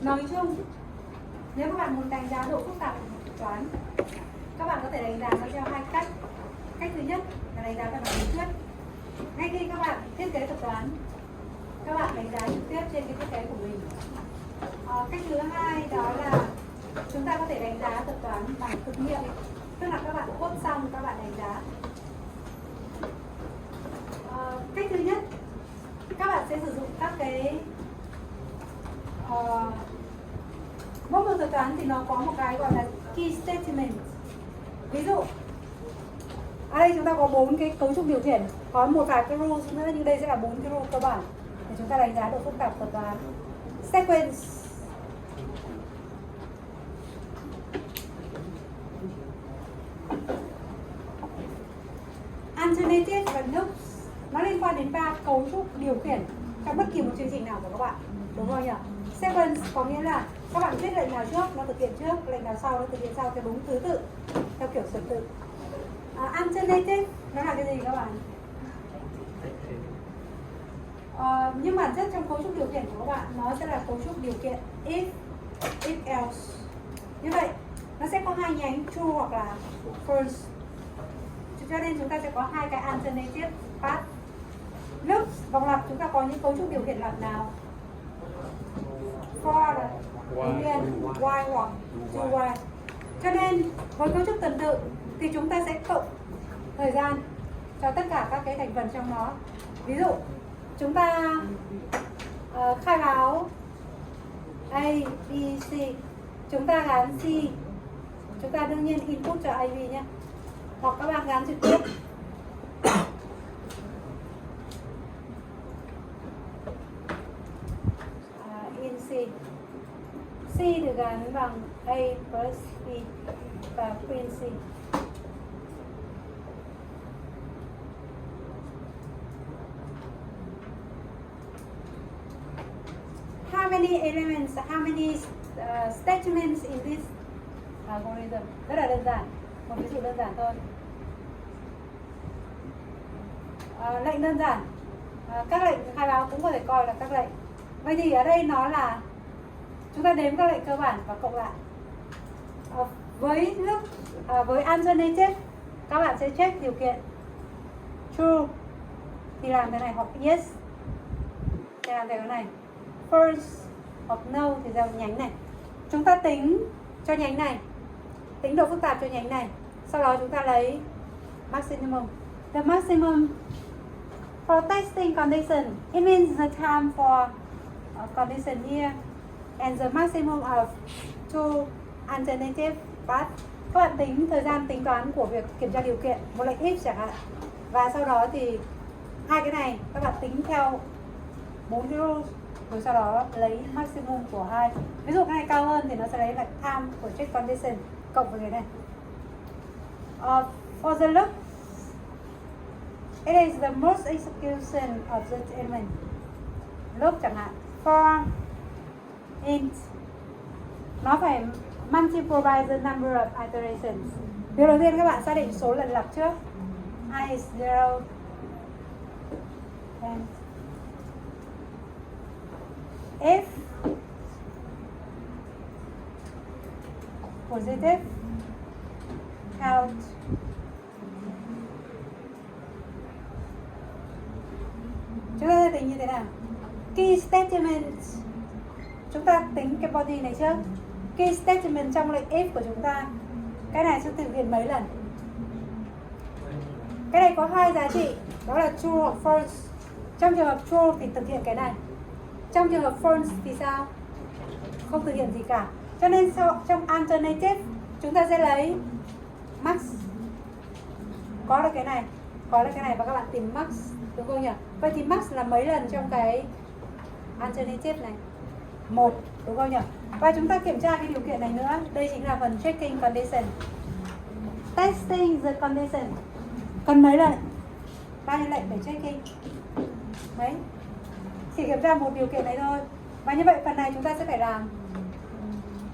Nói chung, nếu các bạn muốn đánh giá độ phức tạp của toán, các bạn có thể đánh giá nó theo hai cách. Cách thứ nhất là đánh giá về mặt lý thuyết. Ngay khi các bạn thiết kế thuật toán, các bạn đánh giá trực tiếp trên cái thiết kế của mình. Cách thứ hai đó là chúng ta có thể đánh giá thuật toán bằng thực nghiệm, tức là các bạn code xong các bạn đánh giá. Cách thứ nhất, các bạn sẽ sử dụng các cái mỗi một thuật toán thì nó có một cái gọi là key statement. Ví dụ ở đây chúng ta có 4 cái cấu trúc điều khiển, có một vài cái rules nữa, nhưng đây sẽ là 4 cái rule cơ bản để chúng ta đánh giá độ phức tạp thuật toán. Sequence, alternative và loops, nó liên quan đến 3 cấu trúc điều khiển trong bất kỳ một chương trình nào của các bạn, đúng không nhỉ? Sequence có nghĩa là các bạn viết lệnh nào trước nó thực hiện trước, lệnh nào sau nó thực hiện sau theo đúng thứ tự, theo kiểu trật tự. Alternative nó là cái gì các bạn? Nhưng bản chất trong cấu trúc điều khiển của các bạn nó sẽ là cấu trúc điều kiện if else. Như vậy nó sẽ có hai nhánh true hoặc là false, cho nên chúng ta sẽ có hai cái alternative path. Loops, vòng lặp, chúng ta có những cấu trúc điều khiển lặp nào? For là boolean, while hoặc do while. Cho nên với cấu trúc tuần tự thì chúng ta sẽ cộng thời gian cho tất cả các cái thành phần trong nó. Ví dụ chúng ta khai báo A, B, C, chúng ta gắn C, chúng ta đương nhiên input cho A, B nhé, hoặc các bạn gắn trực tiếp. In C, C được gắn bằng A plus B và print C. How many elements, how many statements in this algorithm? Rất là đơn giản, một ví dụ đơn giản thôi. Lệnh đơn giản, các lệnh khai báo cũng có thể coi là các lệnh. Vậy thì ở đây nó là chúng ta đếm các lệnh cơ bản và cộng lại. Với lúc với alternative các bạn sẽ check điều kiện true thì làm thế này, hoặc yes thì làm thế này, false hoặc no thì ra nhánh này. Chúng ta tính cho nhánh này, tính độ phức tạp cho nhánh này, sau đó chúng ta lấy maximum. The maximum for testing condition, it means the time for condition here and the maximum of two alternative paths. Các bạn tính thời gian tính toán của việc kiểm tra điều kiện, một lệnh if chẳng hạn, và sau đó thì hai cái này các bạn tính theo 4 cái rules, rồi sau đó lấy maximum của hai. Ví dụ cái này cao hơn thì nó sẽ lấy là time của check condition cộng với cái này. For the loop, it is the most execution of the element. Loop chẳng hạn, for int, nó phải multiply by the number of iterations. Điều đầu tiên các bạn xác định số lần lặp trước. I is 0, 10. If positive, count. Chúng ta tính như thế nào? Key statement, chúng ta tính cái body này trước. Key statement trong lệnh if của chúng ta, cái này sẽ thực hiện mấy lần? Cái này có hai giá trị, đó là true hoặc false. Trong trường hợp true thì thực hiện cái này, trong trường hợp false thì sao? Không thực hiện gì cả. Cho nên trong alternative chúng ta sẽ lấy max. Có là cái này, có là cái này, và các bạn tìm max, đúng không nhỉ? Vậy thì max là mấy lần trong cái alternative này? 1, đúng không nhỉ? Và chúng ta kiểm tra cái điều kiện này nữa. Đây chính là phần checking condition. Testing the condition. Cần mấy lần? Bao nhiêu lệnh để checking? Mấy? Chỉ kiểm tra một điều kiện này thôi. Và như vậy phần này chúng ta sẽ phải làm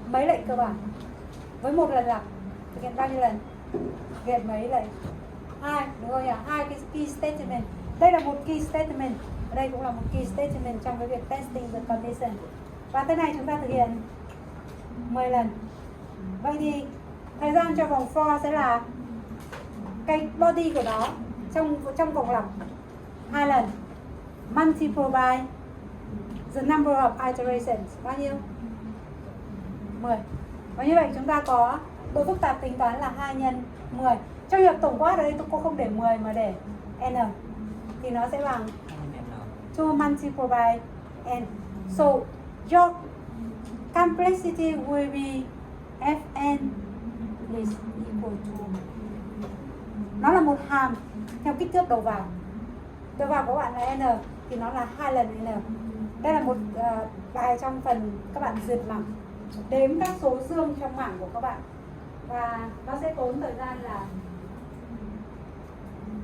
mấy lệnh cơ bản? Với một lần lặp thực hiện bao nhiêu lần? Thực hiện mấy lệnh? 2, đúng không nhỉ? 2 cái key statement. Đây là một key statement, ở đây cũng là một key statement trong cái việc testing the condition. Và thế này chúng ta thực hiện 10 lần. Vậy thì thời gian cho vòng for sẽ là cái body của nó trong vòng lặp 2 lần multiple by the number of iterations, bao nhiêu? 10. Và như vậy chúng ta có độ phức tạp tính toán là 2 nhân 10. Trong trường hợp tổng quát ở đây tôi không để 10 mà để n thì nó sẽ bằng 2 multiple by n. So your complexity will be fn is equal to, nó là một hàm theo kích thước đầu vào. Đầu vào của bạn là n thì nó là 2 lần n. Đây là một bài trong phần các bạn duyệt mảng, đếm các số dương trong mảng của các bạn, và nó sẽ tốn thời gian là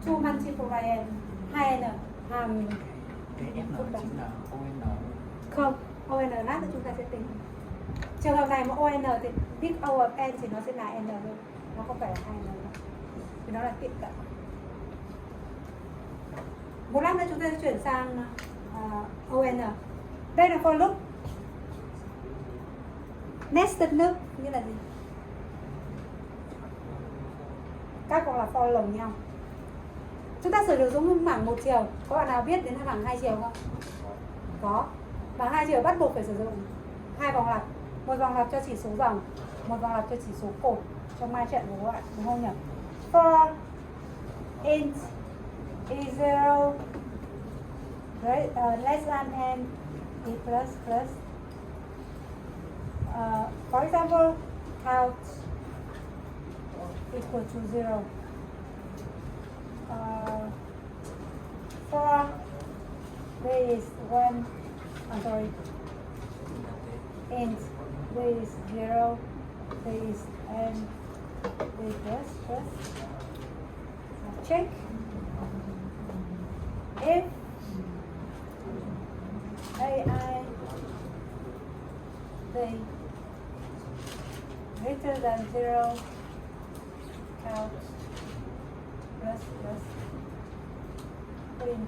2 multiple by n, 2n hàm. Cái F chính là ON. Không, ON lát nữa chúng ta sẽ tính. Trường hợp này mà ON thì big O of n thì nó sẽ là n thôi, nó không phải là 2n nữa. Thì nó là tiệm cận. Một lát nữa chúng ta sẽ chuyển sang ON. Đây là for loop. Nested loop như là gì? Các hoặc là for lồng nhau. Chúng ta sử dụng bảng một chiều. Có bạn nào biết đến bảng hai chiều không? Có. Bảng hai chiều bắt buộc phải sử dụng 2 vòng lặp. Một vòng lặp cho chỉ số dòng, một vòng lặp cho chỉ số cột trong ma trận của các bạn, đúng không nhỉ? For int is 0 less than n is plus. For example, count equal to 0. For this one, I'm sorry, int this 0, this n, this plus. Check if ai they greater than 0, count plus print.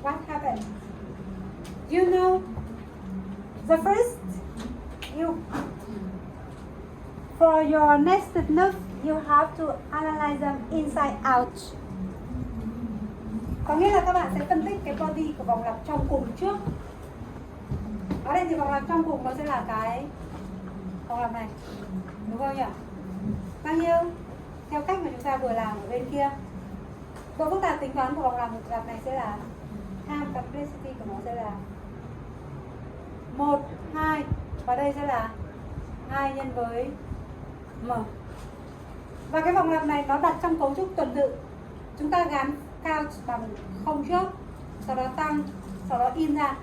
What happened? You know, the first, for your nested loop, you have to analyze them inside out. Có nghĩa là các bạn sẽ phân tích cái body của vòng lặp trong cùng trước. Ở đây thì vòng lặp trong cùng nó sẽ là cái vòng lặp này, đúng không nhỉ? Bao nhiêu? Theo cách mà chúng ta vừa làm ở bên kia. Độ phức tạp tính toán của vòng lặp này sẽ là time complexity của nó sẽ là 1, 2, và đây sẽ là 2 nhân với m. Và cái vòng lặp này nó đặt trong cấu trúc tuần tự. Chúng ta gắn count bằng 0 trước, sau đó tăng, sau đó in ra.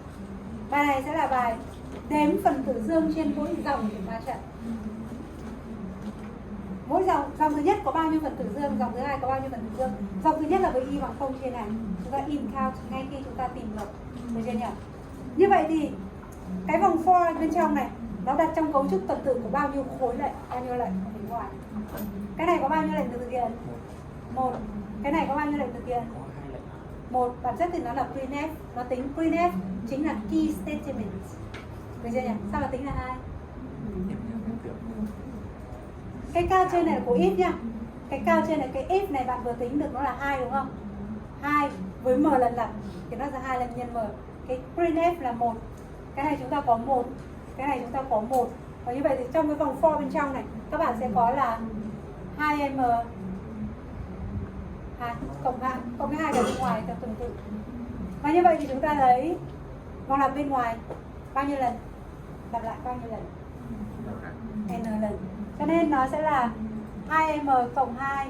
Bài này sẽ là bài đếm phần tử dương trên mỗi dòng của ma trận. Mỗi dòng thứ nhất có bao nhiêu phần tử dương, dòng thứ hai có bao nhiêu phần tử dương. Dòng thứ nhất là với y bằng 0 trên này. Chúng ta in count ngay khi chúng ta tìm được. Được chưa nhỉ? Như vậy thì cái vòng for bên trong này nó đặt trong cấu trúc tuần tự của bao nhiêu khối lệnh, bao nhiêu lệnh ở bên ngoài. Cái này có bao nhiêu lệnh được thực hiện? 1. Cái này có bao nhiêu lệnh thực hiện? 1. Bản chất thì nó là printf, nó tính printf chính là key statement. Được chưa nhỉ? Sao là tính là 2? Cái cao trên này là của if nhá. Cái cao trên này, cái if này bạn vừa tính được nó là 2 đúng không? 2 với m lần lặp thì nó là 2 lần nhân m. Cái printf là 1. Cái này chúng ta có 1, cái này chúng ta có 1. Và như vậy thì trong cái vòng for bên trong này các bạn sẽ có là 2m cộng cái 2 ở bên ngoài theo tuần tự. Và như vậy thì chúng ta lấy vòng lặp bên ngoài bao nhiêu lần? Lặp lại bao nhiêu lần? N lần. Cho nên nó sẽ là 2m cộng 2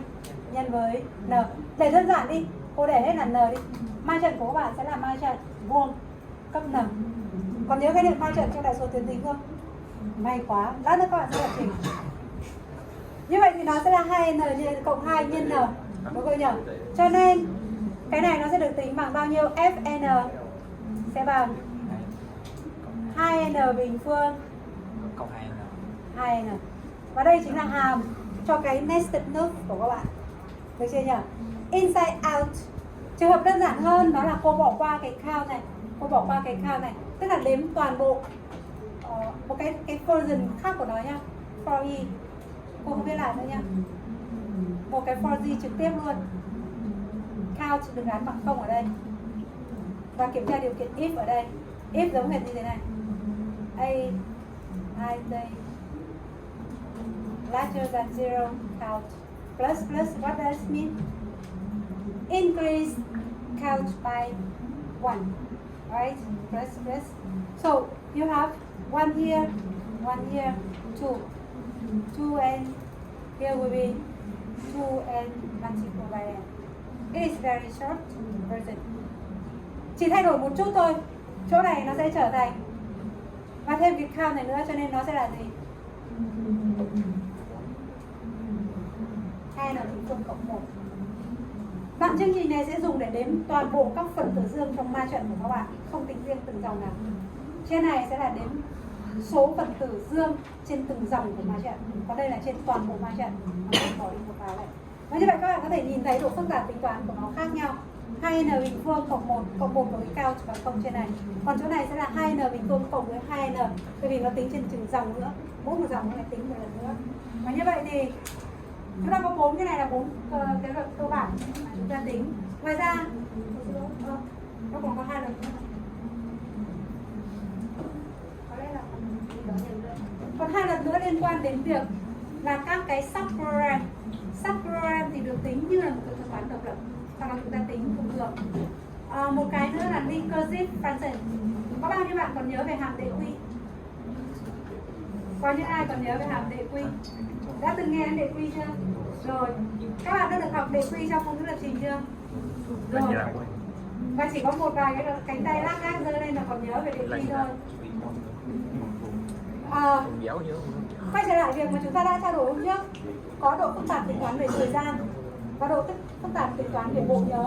nhân với n. Để đơn giản đi, cô để hết là n đi. Ma trận của các bạn sẽ là ma trận vuông cấp n. Còn nhớ cái niệm ma trận trong đại số tuyến tính không? May quá, lát nữa các bạn sẽ lập trình. Như vậy thì nó sẽ là 2n cộng 2 nhân n, đúng không nhỉ? Cho nên cái này nó sẽ được tính bằng bao nhiêu? Fn sẽ bằng 2n bình phương câu 2 là 2 nè. Và đây chính là hàm cho cái nested note của các bạn. Được chưa nhỉ? Inside out. Trường hợp đơn giản hơn đó là cô bỏ qua cái count này, cô bỏ qua cái count này, tức là đếm toàn bộ một cái version khác của nó nhá. For e, cô không viết lại nữa nhá. Một cái for z trực tiếp luôn. Count đừng gắn bằng không ở đây. Và kiểm tra điều kiện if ở đây. If giống hệt như thế này. A, I đây. Larger than 0, count. Plus, what does it mean? Increase count by 1, right? Plus. So you have 1 here, 2. 2 and here will be 2 and multiple by n. It is very short version. Chỉ thay đổi một chút thôi. Chỗ này nó sẽ trở thành và thêm cái count này nữa, cho nên nó sẽ là gì? 2 là bình phương cộng 1. Đoạn chương trình này sẽ dùng để đếm toàn bộ các phần tử dương trong ma trận của các bạn, không tính riêng từng dòng nào. Trên này sẽ là đếm số phần tử dương trên từng dòng của ma trận. Còn đây là trên toàn bộ ma trận. Bỏ đi một vào này. Và như vậy các bạn có thể nhìn thấy độ phức tạp tính toán của nó khác nhau. 2n bình phương cộng 1 của cái count và không trên này. Còn chỗ này sẽ là 2n bình phương cộng với 2n, bởi vì nó tính trên từng dòng nữa. Mỗi một dòng nó lại tính một lần nữa. Và như vậy thì chúng ta có 4 cái này là 4 cái luật cơ bản mà chúng ta tính. Ngoài ra nó còn có 2 luật nữa. Có lẽ là còn 2 luật nữa liên quan đến việc là các cái subprogram. Subprogram thì được tính như là một thuật toán độc lập, sau đó chúng ta tính thông thường. Một cái nữa là recursive function. Có bao nhiêu bạn còn nhớ về hàm đệ quy? Có những ai còn nhớ về hàm đệ quy? Đã từng nghe đến đệ quy chưa? Rồi. Các bạn đã được học đệ quy trong ngôn ngữ lập trình chưa? Rồi. Và chỉ có một vài cái cánh tay lác đác giơ lên là còn nhớ về đệ quy thôi. Quay trở lại việc mà chúng ta đã trao đổi hôm trước, có độ phức tạp tính toán về thời gian và độ phức tạp tính toán về bộ nhớ.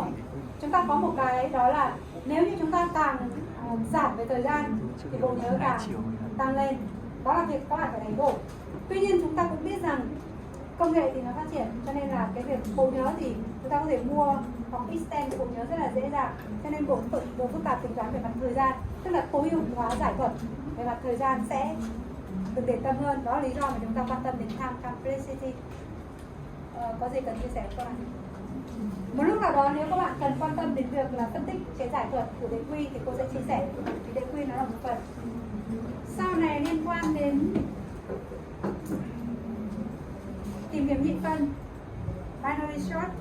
Chúng ta có một cái đó là nếu như chúng ta càng giảm về thời gian thì bộ nhớ càng tăng lên. Đó là việc các bạn phải đánh đổi. Tuy nhiên chúng ta cũng biết rằng công nghệ thì nó phát triển, cho nên là cái việc bộ nhớ thì chúng ta có thể mua hoặc extend bộ nhớ rất là dễ dàng. Cho nên độ phức tạp tính toán về mặt thời gian, tức là tối ưu hóa giải thuật về mặt thời gian sẽ được để tâm hơn. Đó là lý do mà chúng ta quan tâm đến time complexity. Có gì cần chia sẻ với các bạn? Một lúc nào đó nếu các bạn cần quan tâm đến việc là phân tích cái giải thuật của đệ quy thì cô sẽ chia sẻ, vì đệ quy nó là một phần. Sau này liên quan đến tìm kiếm nhị phân, binary sort,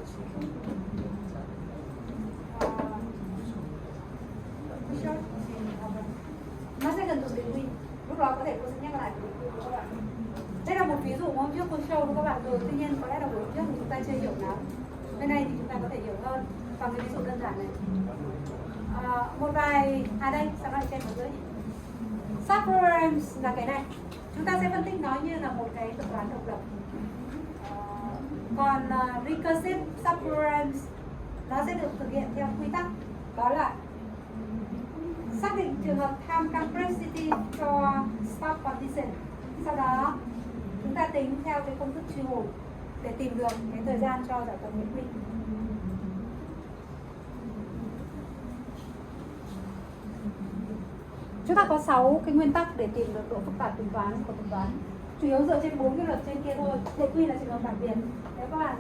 nó sẽ cần dùng đệ quy. Lúc đó có thể cô sẽ nhắc lại về đệ quy của các bạn. Đây là một ví dụ mà hôm trước cô show với các bạn rồi, tuy nhiên có lẽ là buổi hôm trước thì chúng ta chưa hiểu lắm. Bên này thì chúng ta có thể hiểu hơn bằng cái ví dụ đơn giản này. Một vài, đây, sao lại trên ở dưới nhỉ? Subprograms là cái này. Chúng ta sẽ phân tích nó như là một cái thuật toán độc lập. Còn recursive subprograms nó sẽ được thực hiện theo quy tắc, đó là xác định trường hợp time complexity cho stop condition. Sau đó chúng ta tính theo cái công thức truy hồn để tìm được cái thời gian cho giải thuật nhất định. Chúng ta có 6 cái nguyên tắc để tìm được độ phức tạp tính toán của thuật toán, chủ yếu dựa trên 4 cái luật trên kia thôi. Đệ quy là trường hợp đặc biệt, nếu các bạn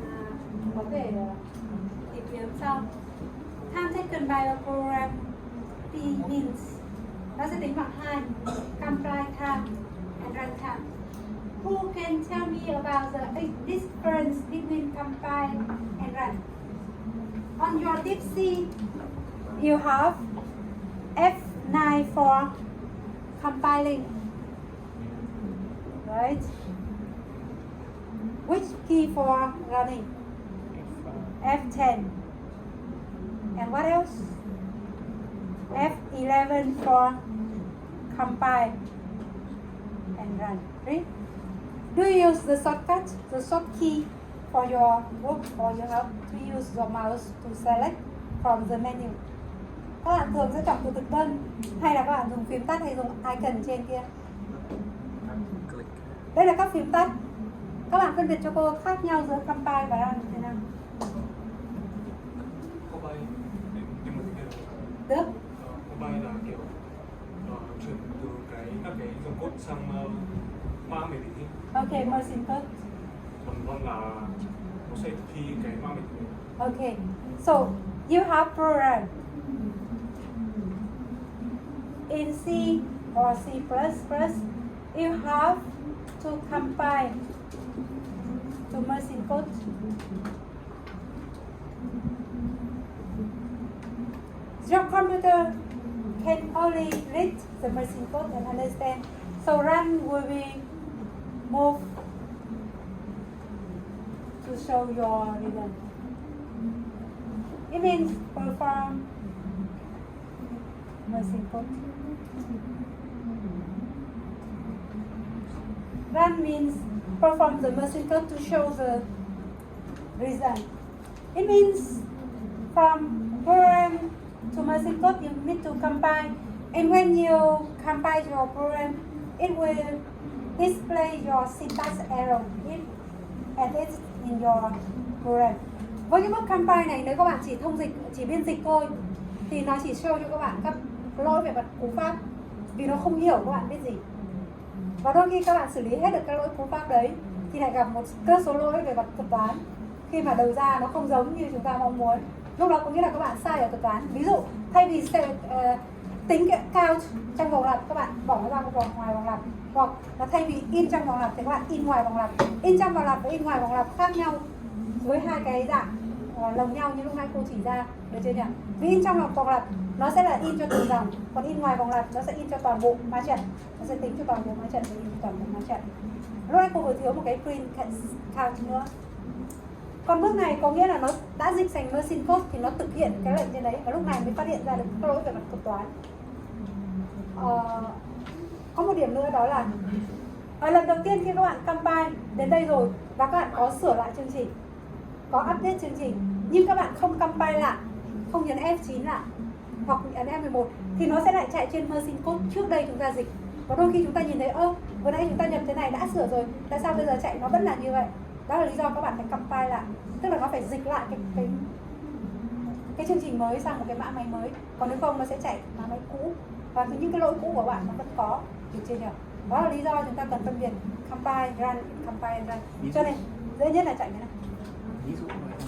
có thể tìm kiếm sau. Time taken by a program T means nó sẽ tính bằng 2, compile time and run time. Who can tell me about the difference between compile and run? On your deep C, you have F9 for compiling, right? Which key for running? F10. And what else? F11 for compile and run, right? Do you use the shortcut, the short key for your work, or you have to use your mouse to select from the menu? Các bạn thường sẽ chọn từ thực đơn hay là các bạn dùng phím tắt hay dùng icon trên kia? Đây là các phím tắt. Các bạn phân biệt cho cô khác nhau giữa compile và run như thế nào? Compile em một cái Được. compile là kiểu chuyển từ các cái dòng code sang mã máy tính. Ok, machine code. Còn run là nó sẽ thực thi cái mã máy tính. Okay, so you have program in C or C++. You have to compile to machine code. Your computer can only read the machine code and understand. So run will be moved to show your result. It means perform machine code. Run means perform the machine code to show the result. It means from program to machine code you need to compile, and when you compile your program, it will display your syntax error and it's in your program. Với cái bước compile này, nếu các bạn chỉ biên dịch thôi thì nó chỉ show cho các bạn các lỗi về mặt cú pháp, vì nó không hiểu các bạn biết gì. Và đôi khi các bạn xử lý hết được các lỗi cú pháp đấy thì lại gặp một cơ số lỗi về mặt thuật toán khi mà đầu ra nó không giống như chúng ta mong muốn. Lúc đó có nghĩa là các bạn sai ở thuật toán. Ví dụ thay vì tính cái count trong vòng lặp, các bạn bỏ nó ra một vòng ngoài vòng lặp, hoặc là thay vì in trong vòng lặp thì các bạn in ngoài vòng lặp. In trong vòng lặp và in ngoài vòng lặp khác nhau với hai cái dạng lồng nhau như lúc nãy cô chỉ ra, được chưa nhỉ? Vì in trong vòng lặp nó sẽ là in cho từng dòng, còn in ngoài vòng lặp nó sẽ in cho toàn bộ mã trận, nó sẽ tính cho toàn bộ mã trận và in cho toàn bộ mã trận. Lúc nãy cô vừa thiếu một cái print count nữa. Còn bước này có nghĩa là nó đã dịch thành machine code thì nó thực hiện cái lệnh trên đấy, và lúc này mới phát hiện ra được các lỗi về mặt thuật toán. Có một điểm nữa đó là ở lần đầu tiên khi các bạn compile đến đây rồi và các bạn có sửa lại chương trình, có update chương trình, nhưng các bạn không compile lại, không nhấn F9 lại hoặc ấn F11 thì nó sẽ lại chạy trên machine code trước đây chúng ta dịch. Và đôi khi chúng ta nhìn thấy vừa nãy chúng ta nhập thế này đã sửa rồi, tại sao bây giờ chạy nó vẫn là như vậy? Đó là lý do các bạn phải compile lại, tức là nó phải dịch lại cái chương trình mới sang một cái mã máy mới, còn nếu không nó sẽ chạy mã máy cũ và những cái lỗi cũ của bạn nó vẫn có, được chưa nhỉ? Đó là lý do chúng ta cần phân biệt compile run, compile run. Cho nên dễ nhất là chạy cái này. Ví dụ mà em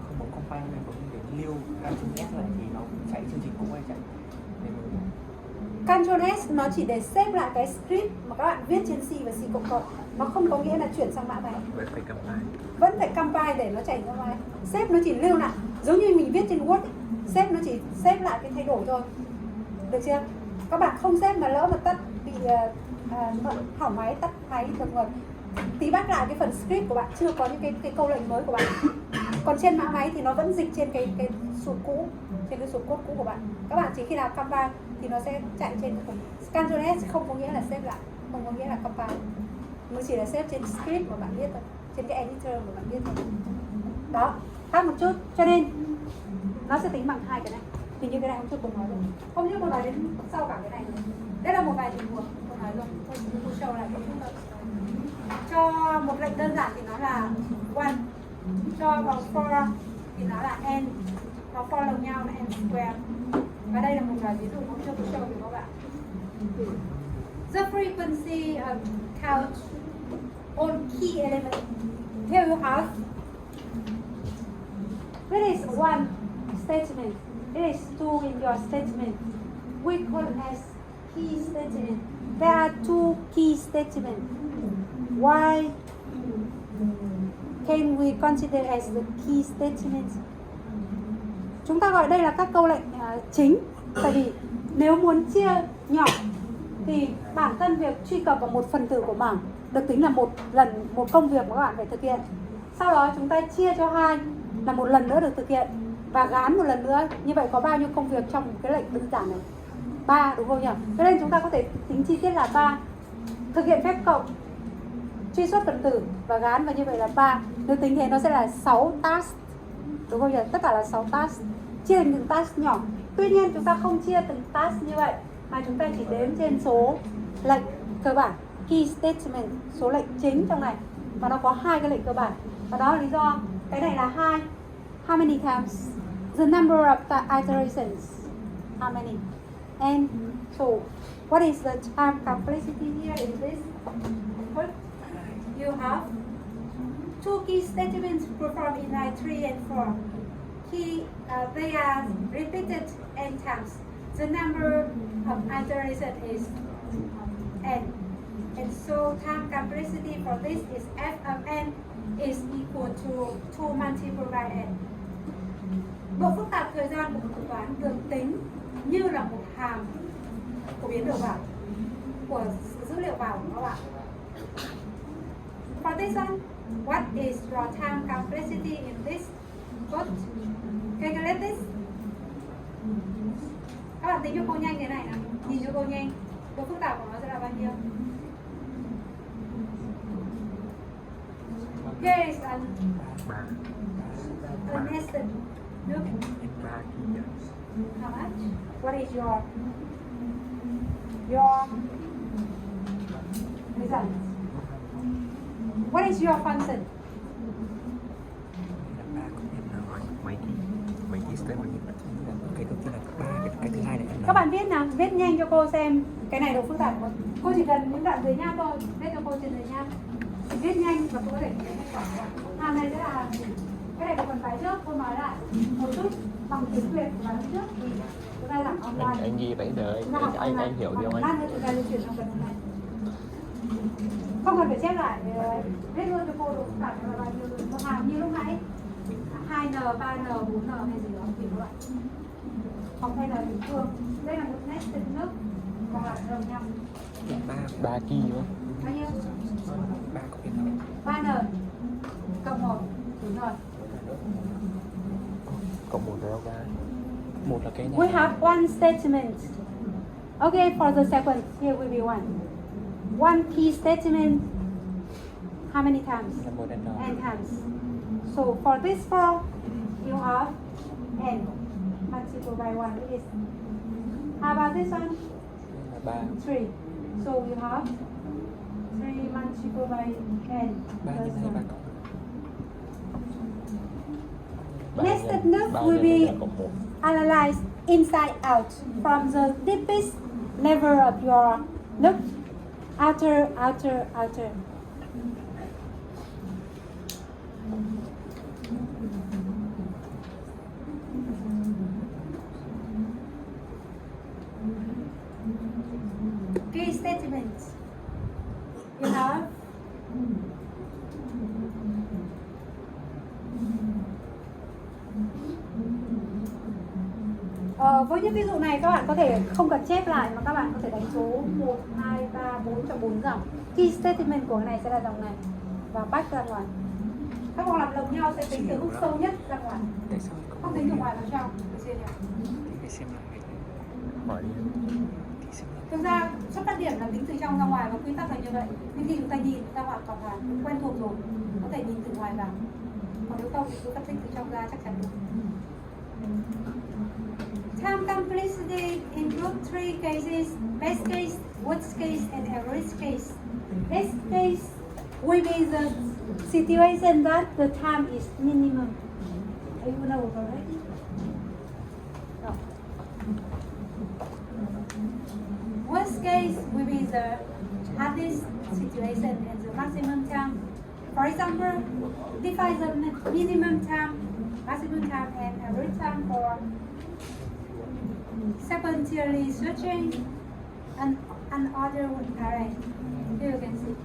không bấm compile, em bấm cái lưu Ctrl+S lại thì nó chạy chương trình cũ hay chạy Ctrl+S nó chỉ để xếp lại cái script mà các bạn viết trên C và C++. Nó không có nghĩa là chuyển sang mã máy. Vẫn phải compile để nó chạy ra máy. Xếp nó chỉ lưu lại, giống như mình viết trên Word, xếp nó chỉ xếp lại cái thay đổi thôi. Được chưa? Các bạn không xếp mà lỡ mà tắt bị hỏng máy, tắt máy đột ngột, tí bắt lại cái phần script của bạn, chưa có những cái câu lệnh mới của bạn. Còn trên mã máy thì nó vẫn dịch trên cái source cũ, trên cái source code cũ của bạn. Các bạn chỉ khi nào compile thì nó sẽ chạy trên cái phần Ctrl+S không có nghĩa là xếp lại, không có nghĩa là compile. Nó chỉ là xếp trên script mà bạn viết thôi, trên cái editor mà bạn viết thôi. Đó, khác một chút, cho nên nó sẽ tính bằng hai cái này. Thì như cái này hôm trước cô nói rồi, hôm trước cô nói đến sau cả cái này rồi. Đây là một vài tình huống cô nói rồi, thôi cô show lại một chút thôi. Cho một lệnh đơn giản thì nó là one, cho vào for thì nó là n, và for lồng nhau là n square. Và đây là một vài ví dụ hôm trước cô show với các bạn. The frequency of count on key element. Here you have. This is one statement. This is two in your statement. We call it as key statement. There are two key statements. Why can we consider as the key statements? Chúng ta gọi đây là các câu lệnh chính. Tại vì nếu muốn chia nhỏ thì bản thân việc truy cập vào một phần tử của bảng được tính là một công việc mà các bạn phải thực hiện. Sau đó chúng ta chia cho hai là một lần nữa được thực hiện và gán một lần nữa. Như vậy có bao nhiêu công việc trong cái lệnh đơn giản này? 3, đúng không nhỉ? Cho nên chúng ta có thể tính chi tiết là 3. Thực hiện phép cộng, truy xuất phần tử và gán, và như vậy là 3. Nếu tính thế nó sẽ là 6 task, đúng không nhỉ? Tất cả là 6 task, chia thành từng task nhỏ. Tuy nhiên chúng ta không chia từng task như vậy, mà chúng ta chỉ đếm trên số lệnh cơ bản. key statement, số lệnh chính trong này, và nó có 2 cái lệnh cơ bản, và đó là lý do cái này là 2. How many times? The number of iterations. How many? And so what is the time complexity here in this? What? You have 2 key statements performed in line 3 and 4. They are repeated n times. The number of iterations is n. And so time complexity for this is f of n is equal to 2 multiplied by n. Độ phức tạp thời gian của một thuật toán được tính như là một hàm của biến đầu vào, của dữ liệu vào của các bạn. For this one, what is your time complexity in this code? Calculate this. Các bạn tính cho cô nhanh thế này nào, nhìn cho cô nhanh. Độ phức tạp của nó sẽ là bao nhiêu? Here is an nested loop. How much? What is your result? What is your function? Mấy cái statement cái đầu tiên là 3, cái thứ hai là Các bạn viết nào, viết nhanh cho cô xem cái này độ phức tạp không? Cô chỉ cần những đoạn dưới nháp thôi, viết cho cô trên dưới nháp. Viết nhanh và cô có thể nhìn thấy kết quả. Hàm này sẽ là hàm gì? Cái này của phần bài trước, cô nói lại một chút bằng tiếng Việt của bài trước thì chúng ta làm online. Anh ghi đấy đợi anh hiểu đi không anh? Lát nữa chúng ta lưu truyền trong phần này. Không cần phải chép lại, viết luôn cho cô độ phức tạp là bao nhiêu. Một hàm như lúc nãy 2N, 3N, 4N hay gì đó tùy các bạn. Không hay là bình thường. Đây là một nested nước còn lại đồng nhau. 3 key đúng không? Bao nhiêu? 3 có biết không? 3N cộng 1, đúng rồi. Cộng 1 rồi 3. Một là cái này. We have one statement. Okay, for the second, here will be one. One key statement. How many times? Là một n. N times. So for this four, you have n multiplied by 1 is. How about this one? Là 3. 3. So you have 3 multiplied by n 3 plus nhân 2 3 1. cộng. Nested loop will be analyzed inside out from the deepest level of your loop, outer. Key statements. You have với những ví dụ này các bạn có thể không cần chép lại mà các bạn có thể đánh số 1, 2, 3, 4 cho 4 dòng. Key statement của cái này sẽ là dòng này và back ra ngoài. Các vòng lặp lồng nhau sẽ tính từ mức sâu nhất ra ngoài, Tại sao không tính từ ngoài vào trong. phải xem lại cái Hỏi đi. Thực ra xuất phát điểm là tính từ trong ra ngoài và quy tắc là như vậy. Nhưng khi chúng ta nhìn, chúng ta hoàn toàn quen thuộc rồi, có thể nhìn từ ngoài vào. Còn nếu không thì cứ phân tích từ trong ra chắc chắn được. Time complexity includes 3 cases: best case, worst case, and average case. Best case will be the situation that the time is minimum. Are you know already? No. Worst case will be the hardest situation and the maximum time. For example, define the minimum time, maximum time, and average time for sequentially searching an unordered array. Here you can see.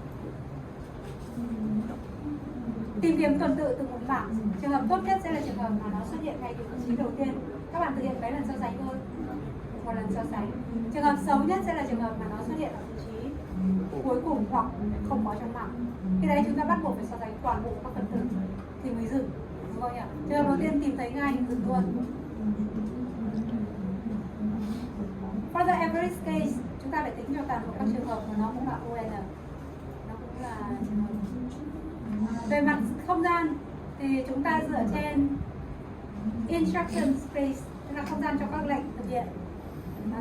Tìm kiếm tuần tự từ một bảng. Trường hợp tốt nhất sẽ là trường hợp mà nó xuất hiện ngay từ vị trí đầu tiên. Các bạn thực hiện mấy lần so sánh thôi, một lần so sánh. Trường hợp xấu nhất sẽ là trường hợp mà nó xuất hiện ở vị trí cuối cùng hoặc không có trong bảng. Khi đấy chúng ta bắt buộc phải so sánh toàn bộ các phần tử thì mới dừng, đúng không nhỉ? Trường hợp đầu tiên tìm thấy ngay dừng luôn. For the average case, chúng ta phải tính cho toàn bộ các trường hợp mà nó cũng là ON, nó cũng là trường hợp. Về mặt không gian thì chúng ta dựa trên instruction space, tức là không gian cho các lệnh thực hiện.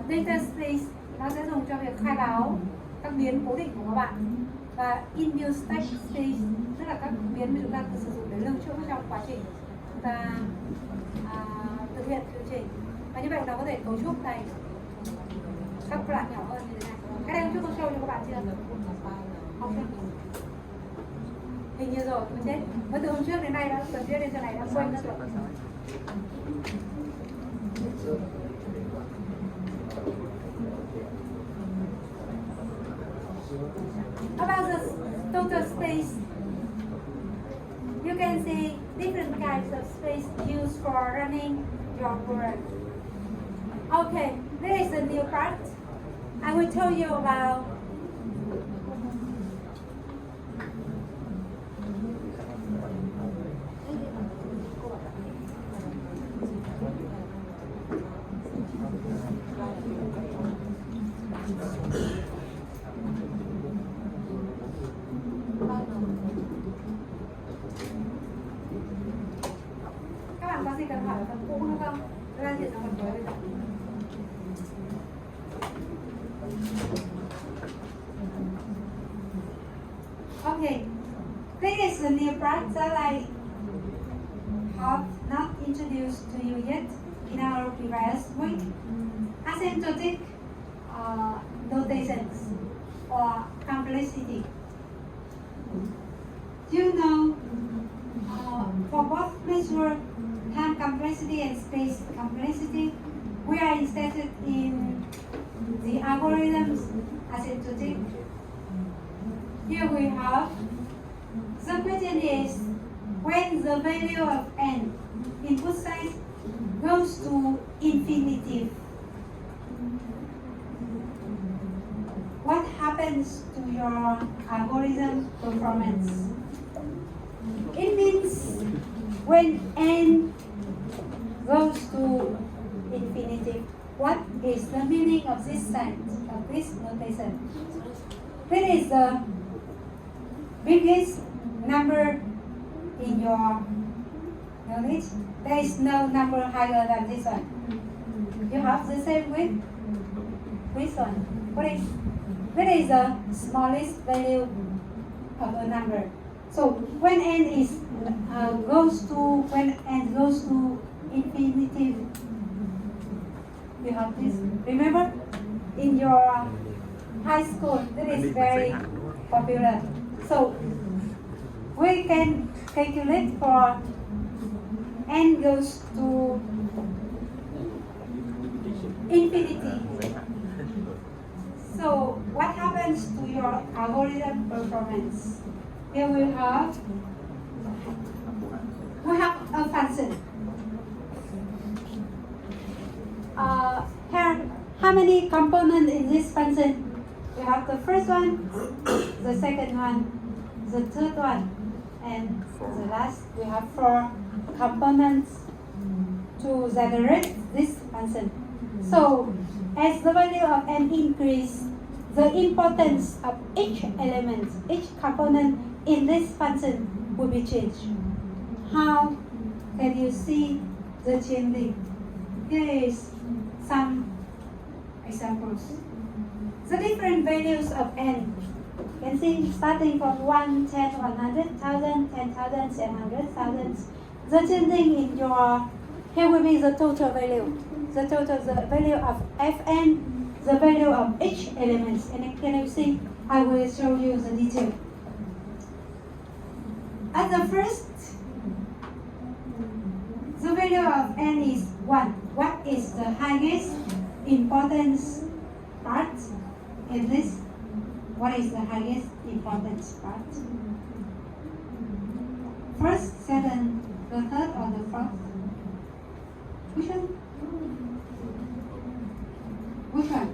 Data space nó sẽ dùng cho việc khai báo các biến cố định của các bạn. Và inbuilt state tức là các biến mà chúng ta sử dụng để lưu trữ trong quá trình chúng ta thực hiện chương trình. Và như vậy nó có thể cấu trúc thành các đoạn nhỏ hơn như thế này. Cái này hôm trước tôi show cho các bạn chưa? Không chưa? Hình như rồi, tôi chết. Mới từ hôm trước đến nay đã cần viết lên cho này đã quên mất rồi. About the total space, you can see different kinds of space used for running your program. Okay, this is the new part. I will tell you about các bạn có gì cần hỏi ở phần cũ nữa không? Tôi đang chuyển sang phần mới bây giờ. Okay, this is the new part that I have not introduced to you yet in our previous week. Asymptotic notations or complexity. You know, for both measure time complexity and space complexity, we are interested in the algorithms asymptotic. Here we have, the question is, when the value of n input size goes to infinity, what happens to your algorithm performance? It means when n goes to infinity, what is the meaning of this sign, of this notation? This is the biggest number in your knowledge. There is no number higher than this one. You have the same with this one. What is the smallest value of a number? So when n is when n goes to infinity, you have this. Remember, in your high school, that is very popular. So we can calculate for n goes to infinity. So what happens to your algorithm performance? Here we have a function. Here, how many components in this function? We have the first one, the second one, the third one, and the last. We have 4 components to generate this function. So, as the value of n increase, the importance of each element, each component in this function will be changed. How can you see the changing? Here is some examples. The different values of n. You can see starting from 1, 10, 100, 1000, 10,000, 100,000. The changing in your, here will be the total value. The value of fn, the value of each element. And can you see? I will show you the detail. At the first, the value of n is 1. What is the highest importance part in this? What is the highest importance part? First, second, the third, or the fourth? Which one? Which one?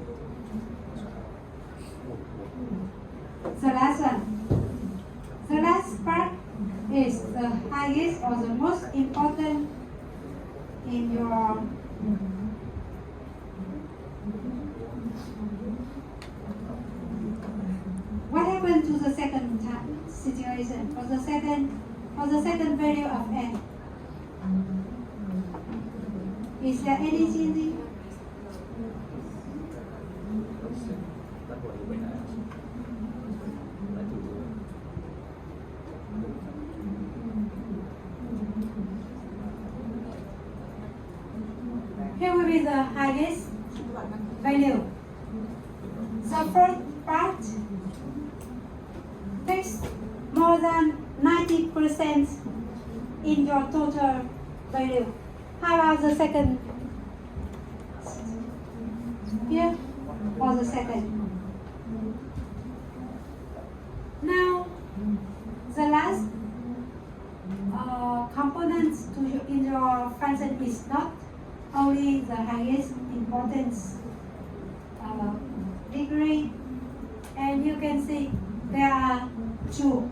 The last one. The last part is the highest or the most important in your what happened to the second situation for the second value of n? Is there any changing? là như vậy này. Lấy từ Here will be the highest value. The first part takes more than 90% in your total value. How about the second? Here or the second? Now, the last component in your function is not only the highest importance degree, and you can see there are two.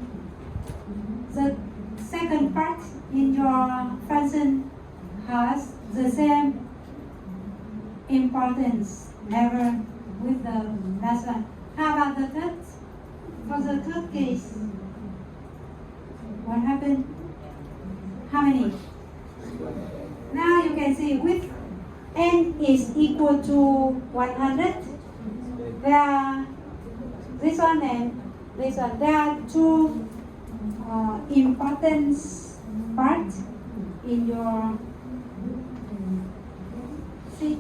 The second part in your function has the same importance level with the last one. How about the third? For the third case, what happened? How many? Now you can see with n is equal to 100, there are this one and this one. There are two importance parts in your see.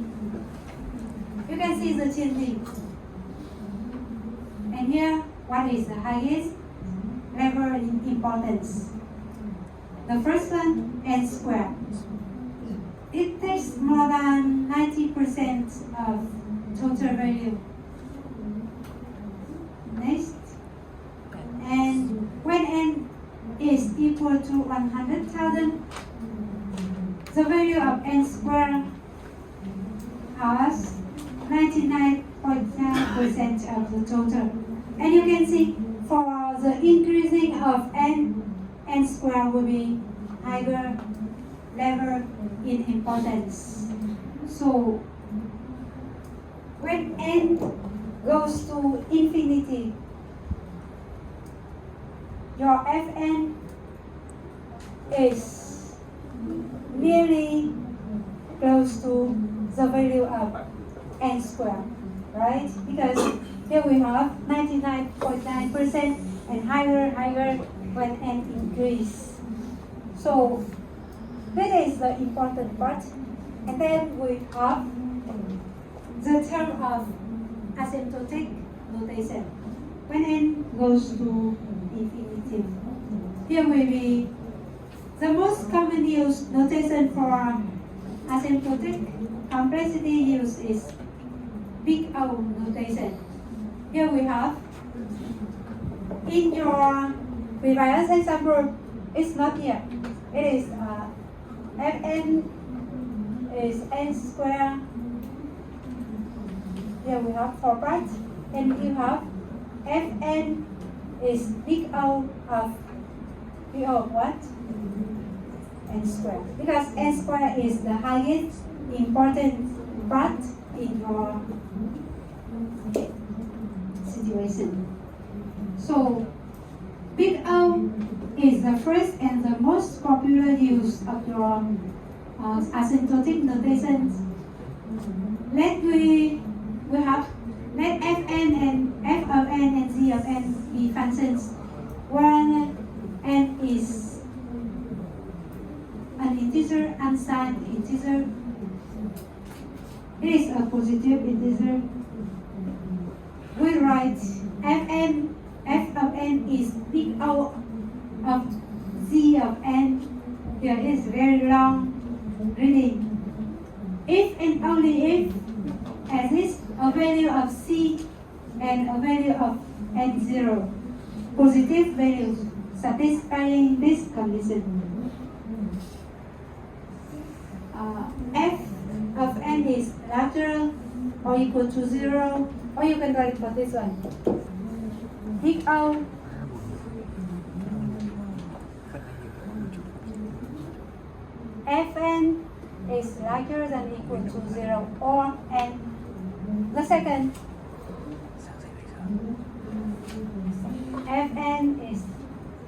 You can see the changing. And here, what is the highest level in importance? The first one, n squared. It takes more than 90% of total value. Next. And when n is equal to 100,000, the value of n squared has 99.9% of the total. And you can see for the increasing of n squared will be higher level in importance. So when n goes to infinity, your Fn is nearly close to the value of n squared, right? Because here we have 99.9% and higher when n increase. So that is the important part. And then we have the term of asymptotic notation. When n goes to infinity, here will be the most common used notation for asymptotic complexity use is big O notation. Here we have in your previous example, it's not here. It is Fn is n squared. Here we have 4 parts, and you have Fn is big O of what? N squared. Because n squared is the highest important part in your situation. So big O is the first and the most popular use of your asymptotic notations. Let Fn and f of n and g of n be functions where n is an integer, unsigned integer. It is a positive integer. We write f of n is big O of z of n. Here is very long reading. If and only if exists a value of c and a value of n0, positive values satisfying this condition. F of n is larger or equal to 0, or you can write for this one. Big O Fn is larger than equal to 0 or n. The second, Fn is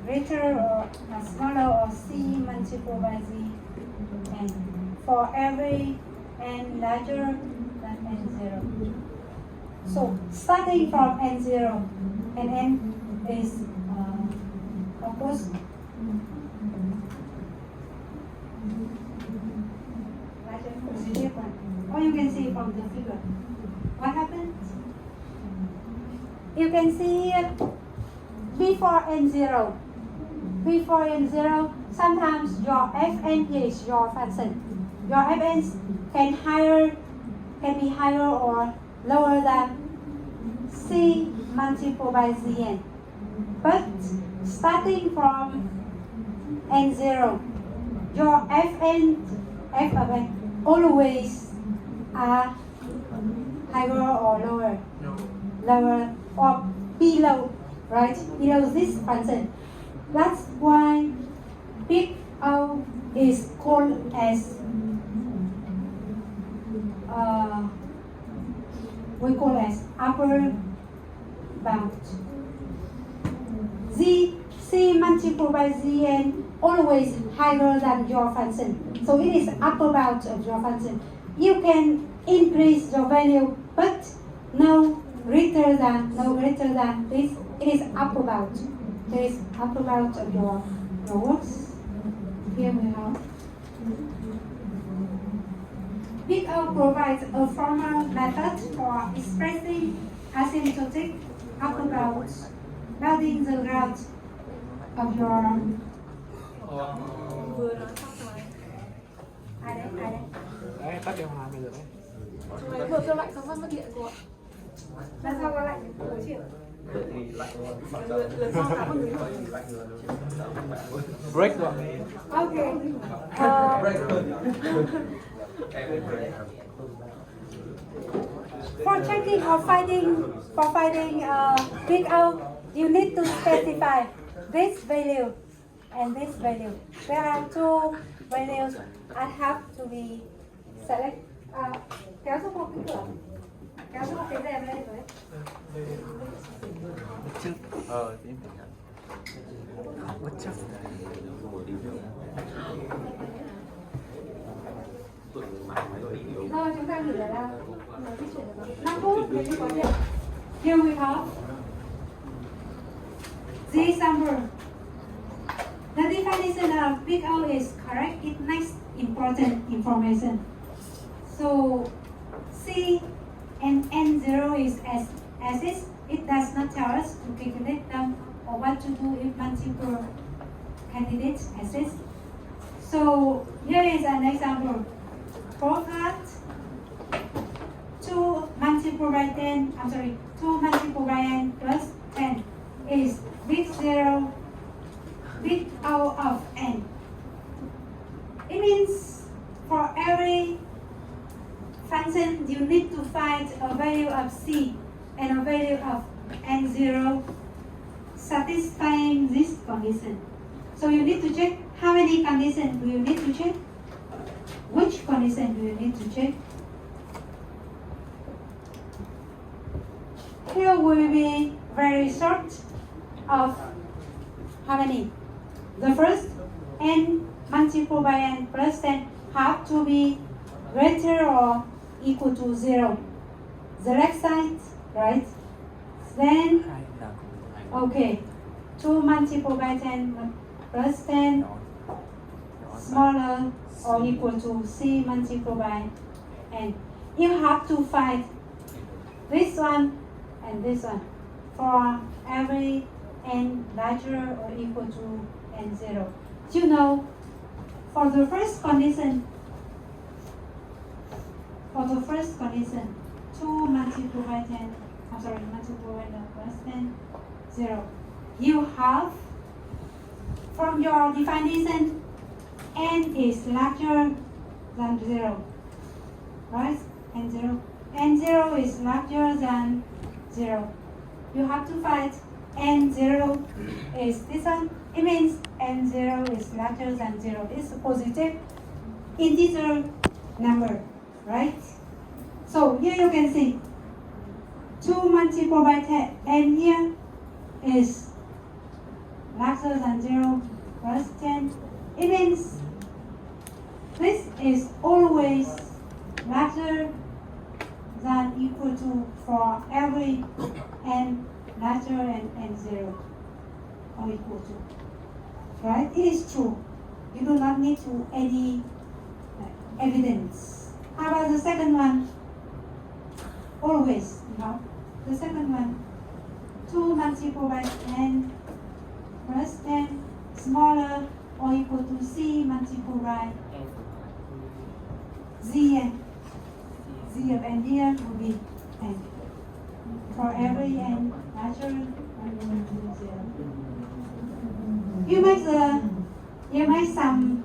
greater or smaller or c multiplied by z, and for every n larger than n0. So starting from n0, and n is of course positive one. Or you can see from the figure. What happens? You can see here before n0. Before n0, sometimes your fn is your function. Your fn can be higher or lower than c multiplied by zn. But starting from n0, your fn, f of n always are higher or lower, lower or below, right? Below this function. That's why big O is called as we call as upper bound. C multiplied by Zn always higher than your function. So it is upper bound of your function. You can increase your value, but no greater than this. It is upper bound. It is upper bound of your works. Here we have. Big O provides a formal method for expressing asymptotic upper bounds, bounding the ground of your. Vừa nói xong rồi. Ai đấy? Đấy, tắt điều hòa bây giờ đấy. Chúng ấy vừa kêu lạnh xong phát mất điện rồi ạ. Lần sau có lạnh khó chịu. Lần sau đã không được. Break rồi. Okay. For checking or finding big O, you need to specify this value and this value. There are two values I have to be select. Kéo xuống một cái cửa, kéo xuống một cái rèm lên với. Chứ thì em phải bất chấp. Thôi chúng ta nghỉ ở đâu? 5 phút để đi có chuyện. Here we have this number. The definition of big O is correct. It makes important information. So C and N0 is as is. It does not tell us to calculate them or what to do if multiple candidates exist. So here is an example. For that 2 multiplied by 10, 2 multiplied by n plus 10 is big O of n. It means for every function you need to find a value of c and a value of n0 satisfying this condition. So you need to check how many conditions do you need to check? Which condition do you need to check? Here will be very short of how many? The first n multiplied by n plus 10 have to be greater or equal to 0. The left side, right? Then, okay, 2 multiplied by 10 plus 10 smaller or equal to c multiplied by n. You have to find this one and this one for every n larger or equal to n0. You know, for the first condition, 2 multiplied by 10, multiplied by plus 10, 0. You have, from your definition, n is larger than 0, right? N0. N0 is larger than 0. You have to find n0 is this one. It means n0 is larger than 0. It's a positive integer number, right? So here you can see 2 multiplied by 10, and here is larger than 0 plus 10. It means this is always larger than equal to for every n larger than n0 or equal to. Right? It is true. You do not need to any evidence. How about the second one? Always, no. The second one, 2 multiplied by n plus n smaller or equal to c multiplied by z of n here will be n. For every n larger than 0. You make some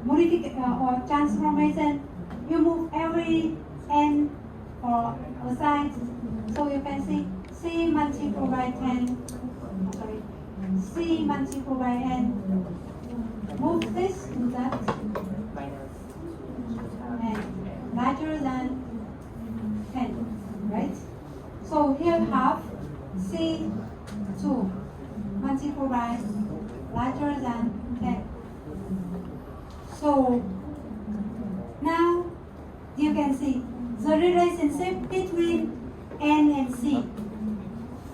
modification or transformation. You move every n or aside, so you can see c multiplied by 10. Sorry, c multiplied by n. Move this to that, and larger than 10, right? So here we have c2 multiplied by larger than 10. So now you can see the relationship between n and c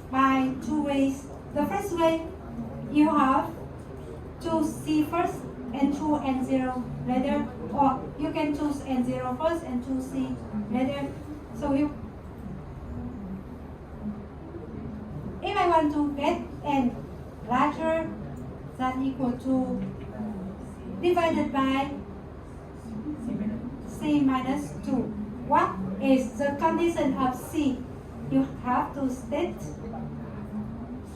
by two ways. The first way, you have choose c first and choose n0 later, or you can choose n0 first and choose c later. So if I want to get n larger than equal to divided by c minus 2, what is the condition of c? You have to state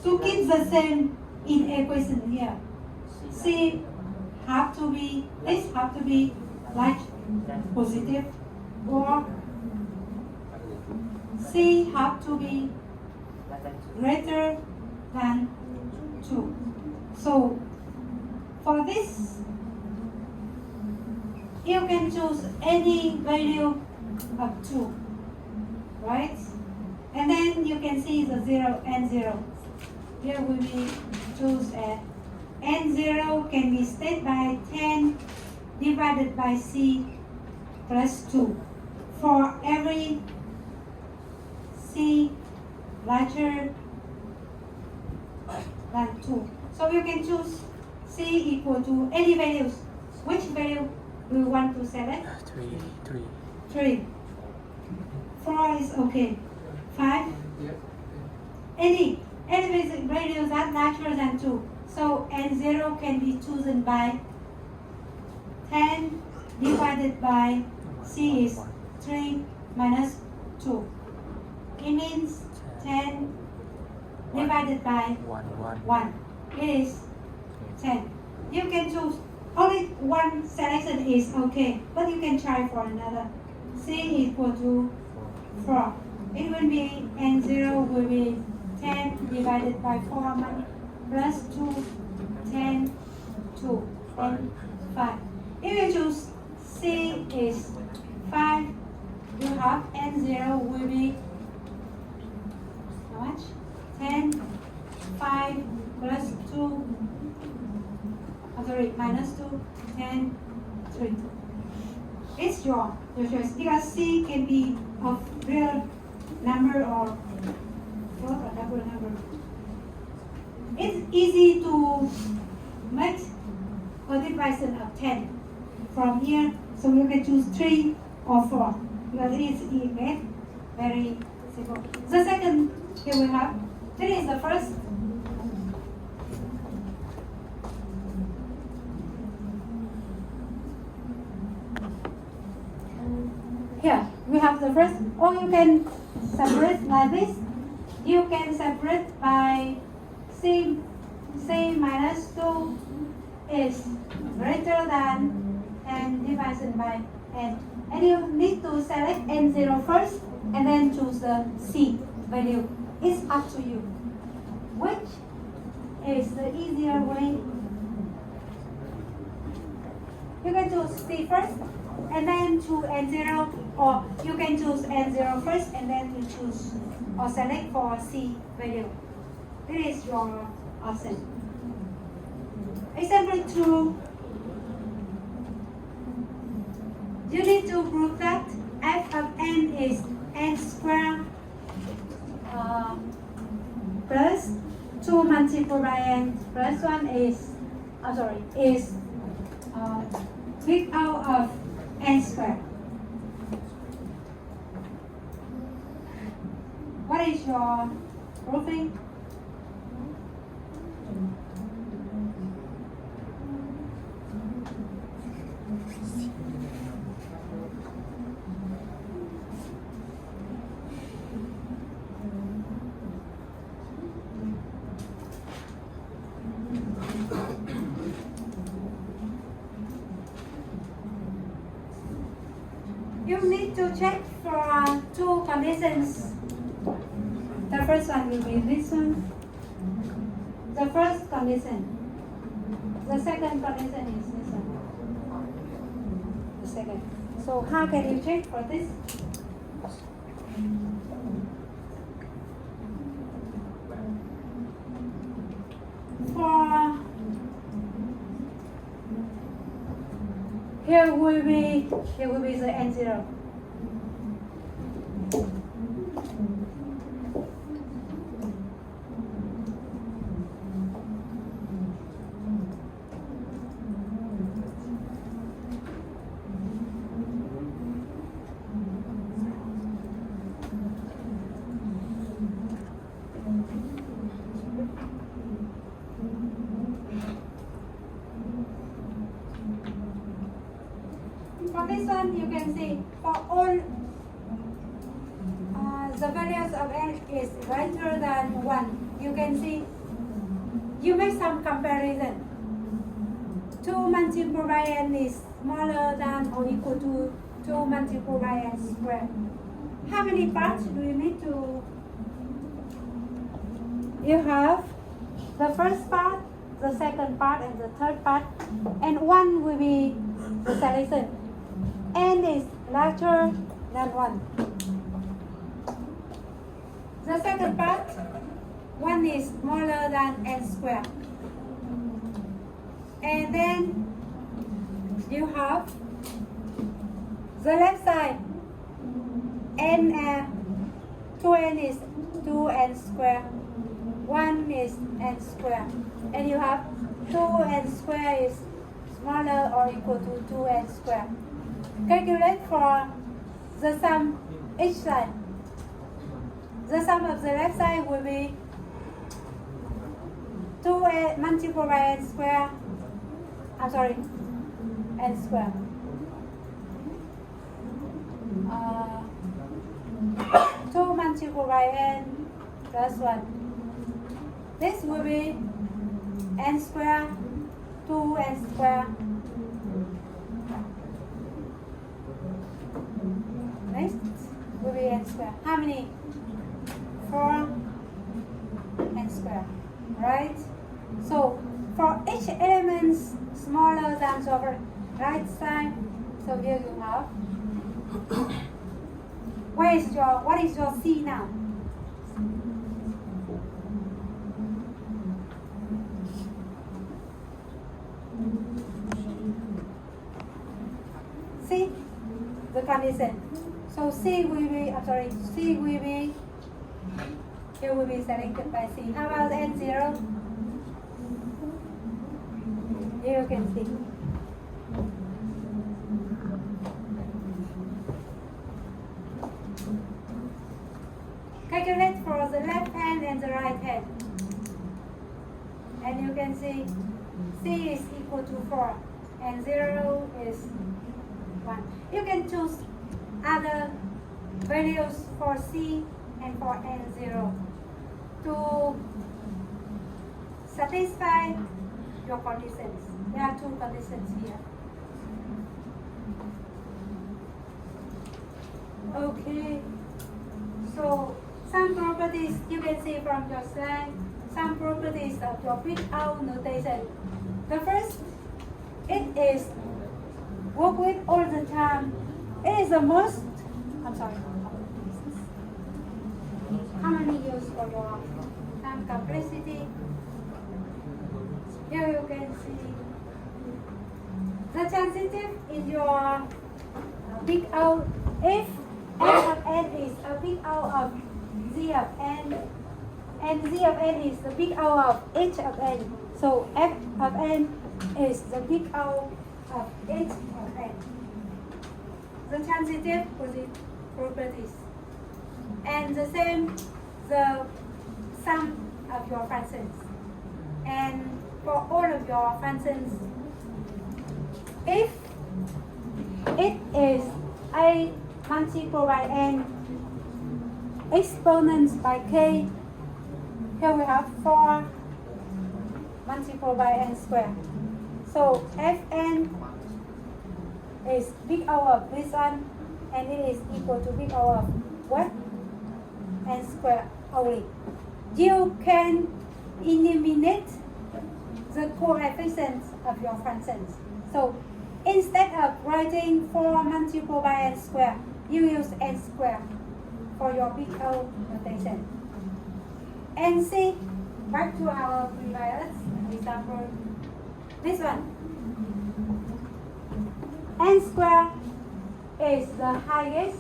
to keep the same in equation here. C have to be, this have to be like positive, or C have to be greater than 2. So for this, you can choose any value of 2, right? And then you can see the 0 and 0. Here we will choose n0 can be stated by 10 divided by c plus 2 for every c larger than 2. So you can choose c equal to any values. Which value do you want to select? 3. 4 is okay. 5. Any value that larger than 2. So n0 can be chosen by 10 divided by c is 3 minus 2. It means 10 divided by 1. It is 10. You can choose only one selection is okay, but you can try for another. C equal to 4. It will be n0 will be 10 divided by 4 plus 2, 10, 2, and 5. If you choose C is 5, you have n0 will be how much? 10, 5 plus 2, minus 2, 10, 3. It's your choice because C can be of real number or float or double number. It's easy to make a division of 10 from here, so you can choose 3 or 4 because it is very simple. The second, here we have, this is the first. Here we have the first, or you can separate like this. You can separate by C minus 2 is greater than 10 divided by n. And you need to select n0 first and then choose the C value. It's up to you. Which is the easier way? You can choose C first and then choose n0, or you can choose n0 first and then you choose or select for C value. This is your option. Example 2. You need to prove that f of n is n squared plus 2 multiplied by n plus 1 is big out of n squared. What is your proving? You need to check for two conditions. The first one will be this one. The first condition. The second condition is this one. The second. So how can you check for this? For here will be the n0. For this one, you can see for all the values of n is greater than 1. You can see you make some comparison. 2 multiplied by n is smaller than or equal to 2 multiplied by n squared. How many parts do you need to? You have the first part, the second part, and the third part, and 1 will be the solution. N is larger than 1. The second part, 1 is smaller than n squared. And then you have the left side, n 2n is 2n squared, 1 is n squared, and you have 2n squared is smaller or equal to 2n squared. Calculate for the sum each side. The sum of the left side will be 2n multiplied by n squared. N squared. 2 multiplied by n plus 1. This will be n squared, 2n squared. Next will be n squared. How many? 4 n squared, right? So for each element smaller than the right side, so here you have. What is your C now? C, the condition. So C will be, here will be selected by C. How about N0? Here you can see. Calculate for the left hand and the right hand. And you can see C is equal to 4 and 0 is 1. You can choose other values for C and for N0 to satisfy your conditions. There are two conditions here. Okay, so some properties you can see from your slide, some properties of your without notation. The first, it is work with all the time. It is the most, how many use for your time complexity? Here you can see the transitive in your big O. If f of n is a big O of z of n, and z of n is the big O of h of n, so f of n is the big O of h of n. The transitive properties. And the same, the sum of your functions. And for all of your functions, if it is a multiplied by n exponents by k, here we have 4 multiplied by n squared. So fn is big O of this one, and it is equal to big O of what? N squared only. You can eliminate the coefficients of your functions. So instead of writing 4 multiplied by n squared, you use n squared for your big O notation. And see, back to our previous example, this one. N squared is the highest.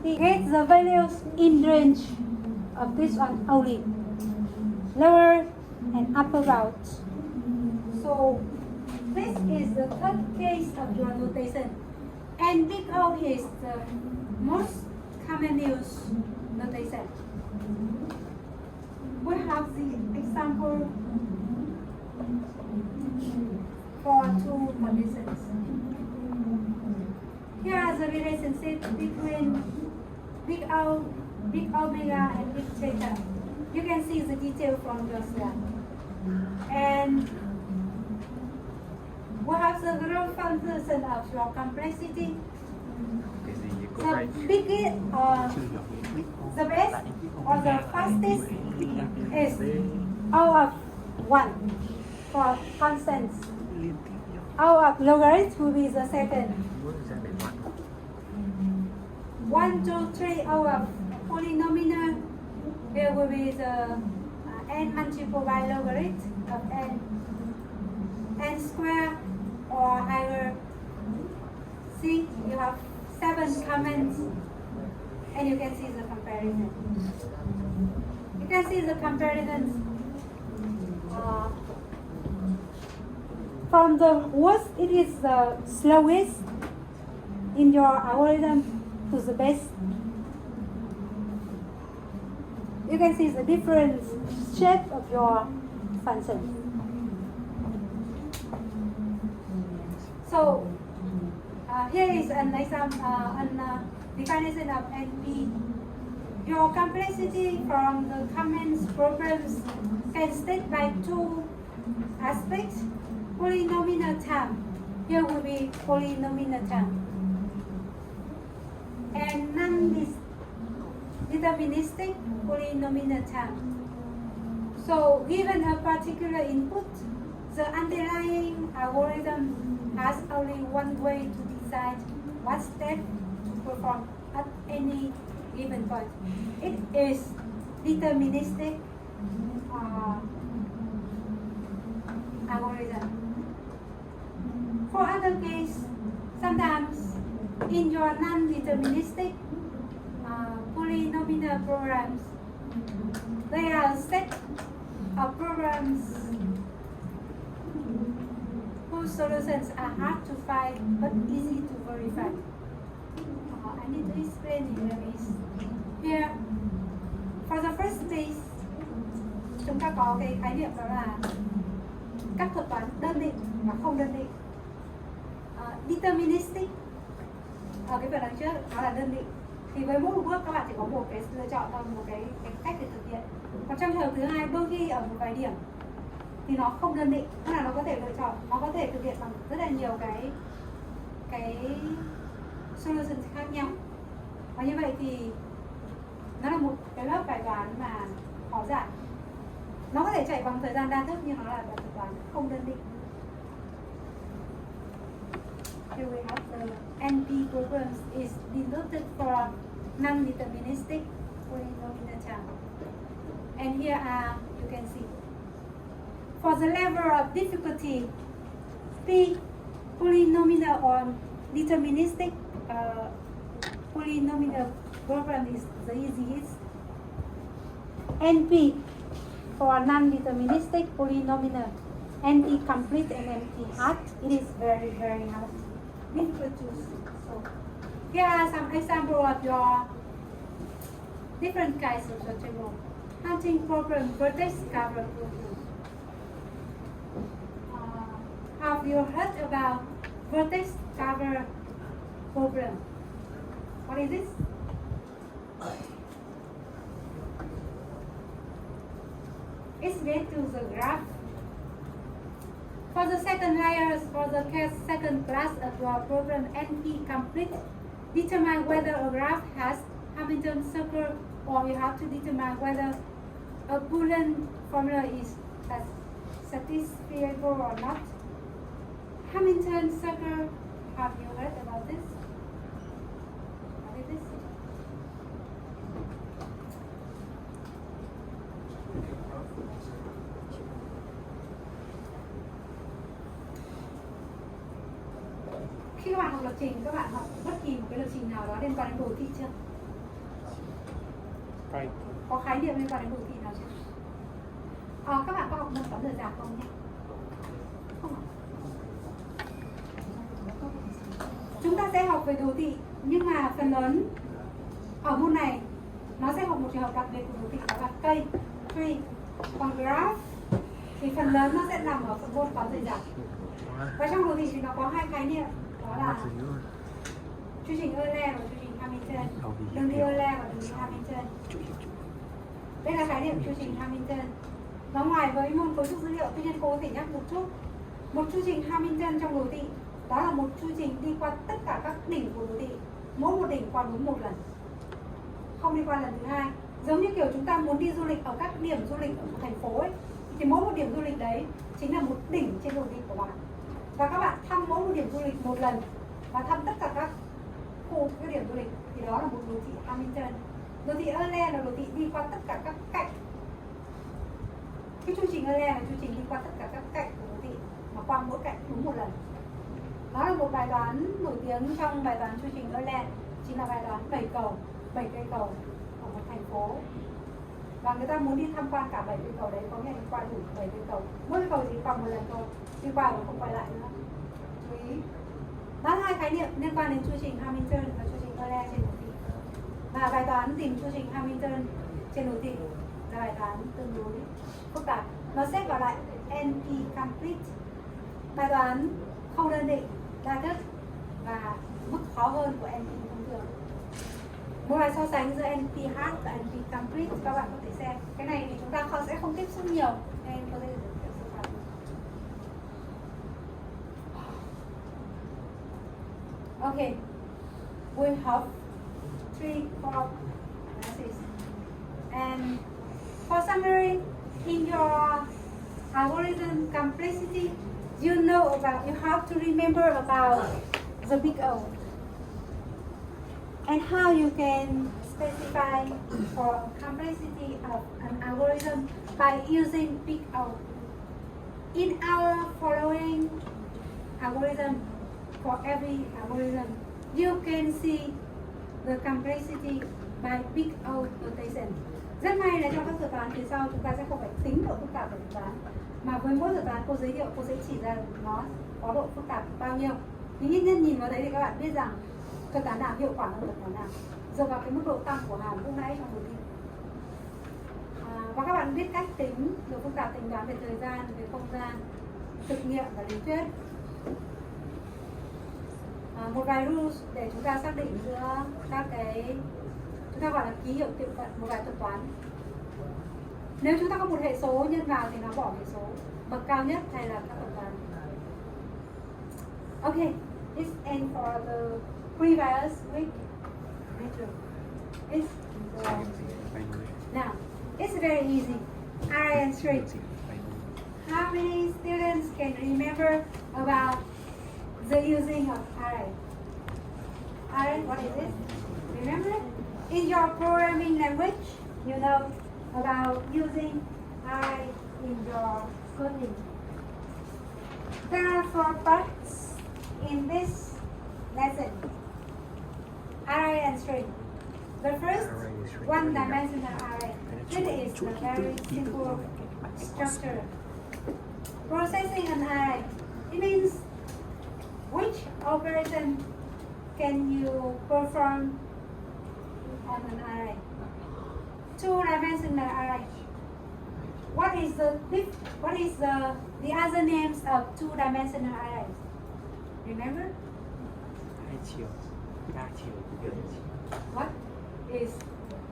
We get the values in range of this one only, lower and upper bounds. So this is the third case of your notation, and big O is the most common used notation. We have the example for 2 conditions. Here are the relationship between big O, big omega, and big theta. You can see the detail from your slide. And we have the growth function of your complexity. Cái gì cô The hay biggest, the best or the fastest is O of 1 for constants. O of logarithm will be the second. 1, 2, 3 O of polynomial. Here will be the n multiplied by logarithm of n square or higher. See, you have 7 comments, and you can see the comparison. You can see the comparisons from the worst, it is the slowest in your algorithm to the best. You can see the different shape of your function. So here is an example, definition of NP. Your complexity from the comments programs can state by 2 aspects. Polynomial term. Here will be polynomial term. And non-deterministic polynomial term. So given a particular input, the underlying algorithm has only one way to decide what step to perform at any given point. It is deterministic algorithm. For other case, sometimes in your non-deterministic polynomial programs, there are a set of programs whose solutions are hard to find but easy to verify. I need to explain here. For the first case, chúng ta có cái khái niệm đó là các thuật toán đơn định và không đơn định. Deterministic ở cái phần đằng trước nó là đơn định, thì với mỗi một bước các bạn chỉ có một cái lựa chọn thôi, một cái cách để thực hiện. Còn trong trường hợp thứ hai, đôi khi ở một vài điểm thì nó không đơn định, tức là nó có thể lựa chọn, nó có thể thực hiện bằng rất là nhiều cái solution khác nhau. Và như vậy thì nó là một cái lớp bài toán mà khó giải. Nó có thể chạy bằng thời gian đa thức nhưng nó là bài toán không đơn định. Here we have the NP programs is denoted for non-deterministic polynomial term. And here you can see. For the level of difficulty, P polynomial or deterministic polynomial problem is the easiest. NP for non-deterministic polynomial, NP complete and NP hard, it is very, very hard. Difficult to solve. Here are some examples of your different kinds of searchable. Hunting problem, vertex cover problem. Have you heard about vertex cover problem? What is this? It's related to the graph. For the second layers, for the second class of your problem NP complete, determine whether a graph has Hamilton circle, or you have to determine whether a Boolean formula is satisfiable or not. Hamilton circle, have you heard about this? What is this? Khi các bạn học lập trình, các bạn học bất kỳ một cái lập trình nào đó liên quan đến đồ thị chưa? Có khái niệm liên quan đến đồ thị nào chưa? Các bạn có học môn toán rời rạc không nhé? Không ạ. Chúng ta sẽ học về đồ thị, nhưng mà phần lớn ở môn này nó sẽ học một trường hợp đặc biệt của đồ thị, đó là cây, tree. Còn graph thì phần lớn nó sẽ nằm ở phần môn toán rời rạc. Và trong đồ thị thì nó có hai khái niệm, đó là chu trình Euler và chu trình Hamilton, đường đi Euler và đường đi Hamilton. Đây là khái niệm chu trình Hamilton. Nó ngoài với môn cấu trúc dữ liệu, tuy nhiên cô có thể nhắc một chút. Một chu trình Hamilton trong đồ thị đó là một chu trình đi qua tất cả các đỉnh của đồ thị, mỗi một đỉnh qua đúng một lần, không đi qua lần thứ hai. Giống như kiểu chúng ta muốn đi du lịch ở các điểm du lịch ở một thành phố ấy, thì mỗi một điểm du lịch đấy chính là một đỉnh trên đồ thị của bạn. Và các bạn thăm mỗi một điểm du lịch một lần và thăm tất cả các khu các điểm du lịch, thì đó là một đồ thị Hamilton. Đồ thị Euler là đồ thị đi qua tất cả các cạnh. Cái chu trình Euler là chu trình đi qua tất cả các cạnh của đồ thị, mà qua mỗi cạnh đúng một lần. Đó là một bài toán nổi tiếng trong bài toán chu trình Euler, chính là bài toán 7 cây cầu ở một thành phố. Và người ta muốn đi tham quan cả 7 cây cầu đấy, có nghĩa là đi qua đủ 7 cây cầu. Mỗi cây cầu chỉ qua một lần thôi, đi qua và không quay lại nữa. Chú ý. Đó là hai khái niệm liên quan đến chu trình Hamilton và chu trình Euler trên đồ thị. Và bài toán tìm chu trình Hamilton trên đồ thị là bài toán tương đối phức tạp. Nó xếp vào lại NP complete. Bài toán không đơn định, đa thức và mức khó hơn của NP thông thường. Một bài so sánh giữa NP hard và NP complete, các bạn có thể xem. Cái này thì chúng ta sẽ không tiếp xúc nhiều nên có thể sơ sài. Okay, we have 3-4 analysis. And for summary, in your algorithm complexity, you have to remember about the big O and how you can specify for complexity of an algorithm by using big O. In our following algorithm, for every algorithm, you can see the complexity by big O notation. Rất may là trong các thuật toán phía sau chúng ta sẽ không phải tính độ phức tạp của thuật toán, mà với mỗi thuật toán cô giới thiệu, cô sẽ chỉ ra nó có độ phức tạp bao nhiêu. Nhưng ít nhất nhìn vào đấy thì các bạn biết rằng thuật toán nào hiệu quả hơn thuật toán nào, dựa vào cái mức độ tăng của hàm lúc nãy trong đồ thị. Và các bạn biết cách tính độ phức tạp, tính toán về thời gian, về không gian, thực nghiệm và lý thuyết. Một vài rules để chúng ta xác định giữa các cái chúng ta gọi là ký hiệu tiệm cận một vài thuật toán. Nếu chúng ta có một hệ số nhân vào thì nó bỏ hệ số bậc cao nhất hay là các thuật toán. Okay, this end for the previous week. Now, it's very easy. I and 3. How many students can remember about the using of array? Array, what is it? Remember it? In your programming language, you know about using array in your coding. There are 4 parts in this lesson. Array and string. The first one-dimensional array. This is a very simple structure. Processing an array. It means which operation can you perform on an array? Two-dimensional array. What is the other names of two-dimensional arrays? Remember? Hai chiều, đa chiều, viễn chiều. What is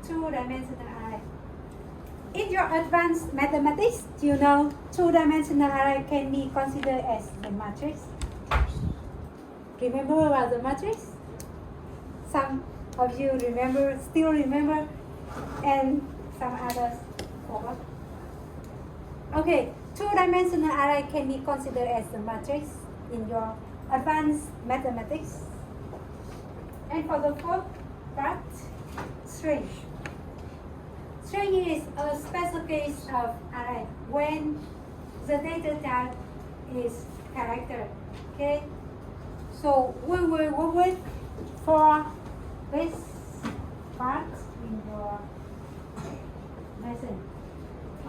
two-dimensional array? In your advanced mathematics, you know two-dimensional array can be considered as the matrix. Remember about the matrix? Some of you still remember, and some others forgot. Okay, two-dimensional array can be considered as the matrix in your advanced mathematics. And for the fourth part, string. String is a special case of array when the data type is character. Okay, so we will work with for this part in your lesson.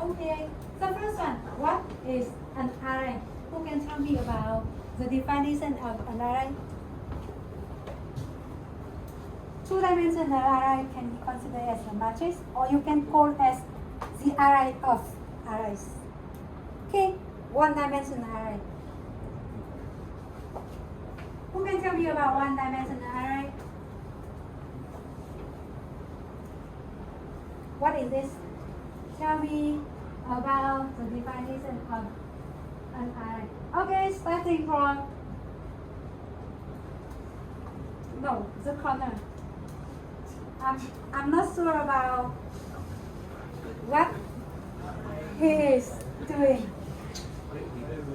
Okay, the first one, what is an array? Who can tell me about the definition of an array? Two-dimensional array can be considered as a matrix, or you can call as the array of arrays. Okay, one-dimensional array. Who can tell me about one-dimensional array? What is this? Tell me about the definition of an array. Okay, starting from the corner. I'm not sure about what he is doing.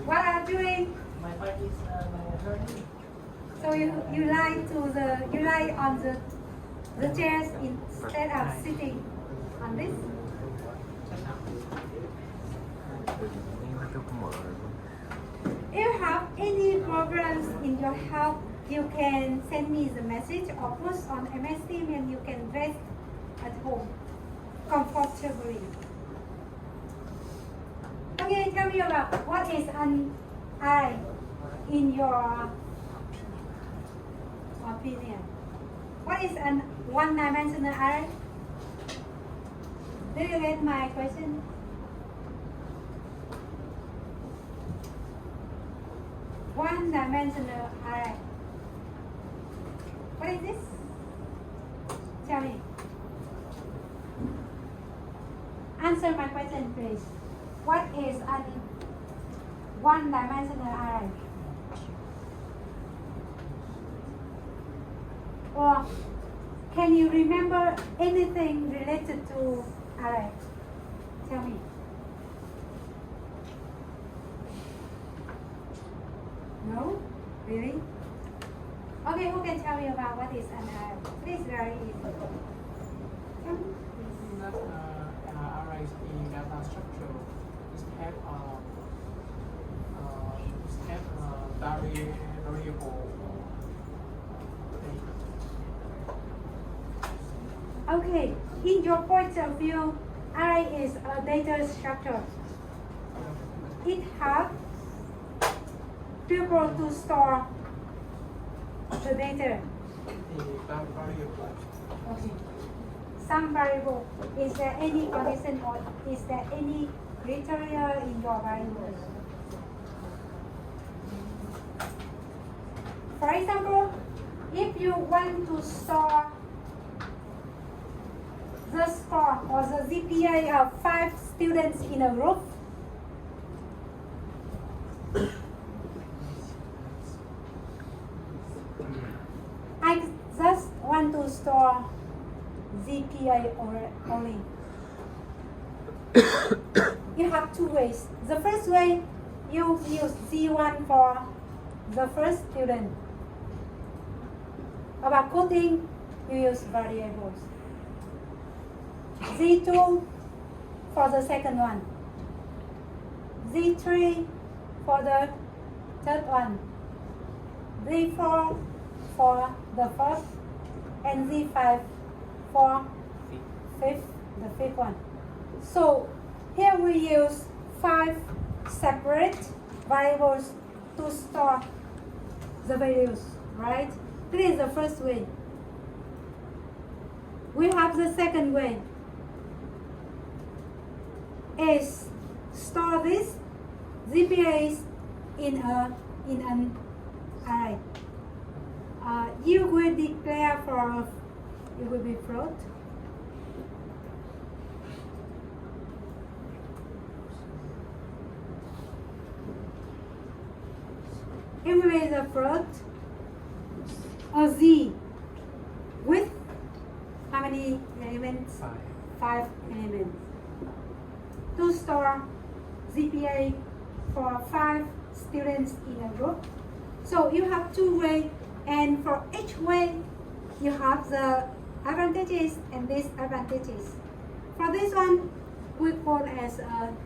What are you doing? My part is my attorney. So you lie on the chairs instead of sitting on this. If you have any problems in your health, you can send me the message or post on MS Team, and you can rest at home comfortably. Okay, tell me about what is an array in your opinion. What is an one-dimensional array? Did you get my question? One-dimensional array. What is this? Tell me. Answer my question, please. What is a one-dimensional array? Or can you remember anything related to array? Tell me. No? Really? Okay, who can tell me about what is an array? This is very easy. Tell me. That arrays in data structure is have variable data. Okay, in your point of view, array is a data structure. It has people to store the data. The variable. Okay. Some variable. Is there any condition or is there any criteria in your variable? For example, if you want to store the score or the GPA of 5 students in a group, I just want to store GPA only. You have two ways. The first way, you use G1 for the first student. About coding, you use variables. Z2 for the second one. Z3 for the third one. Z4 for the fourth, and Z5 for fifth, the fifth one. So here we use 5 separate variables to store the values, right? This is the first way. We have the second way. Is store this GPAs in an array. You will declare for it will be float. It will be the float or Z with how many elements? 5 elements. To store GPA for 5 students in a group. So you have 2 ways, and for each way you have the advantages and disadvantages. For this one, we call as an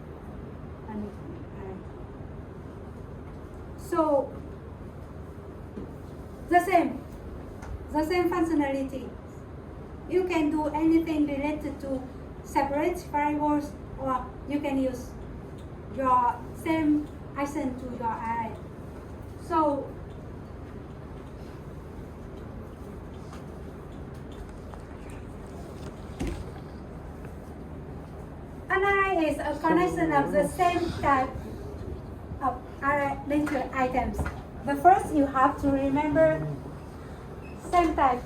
so the same functionality. You can do anything related to separate variables, or you can use your same action to your array. So an array is a collection of the same type of array linked items. But first you have to remember same type.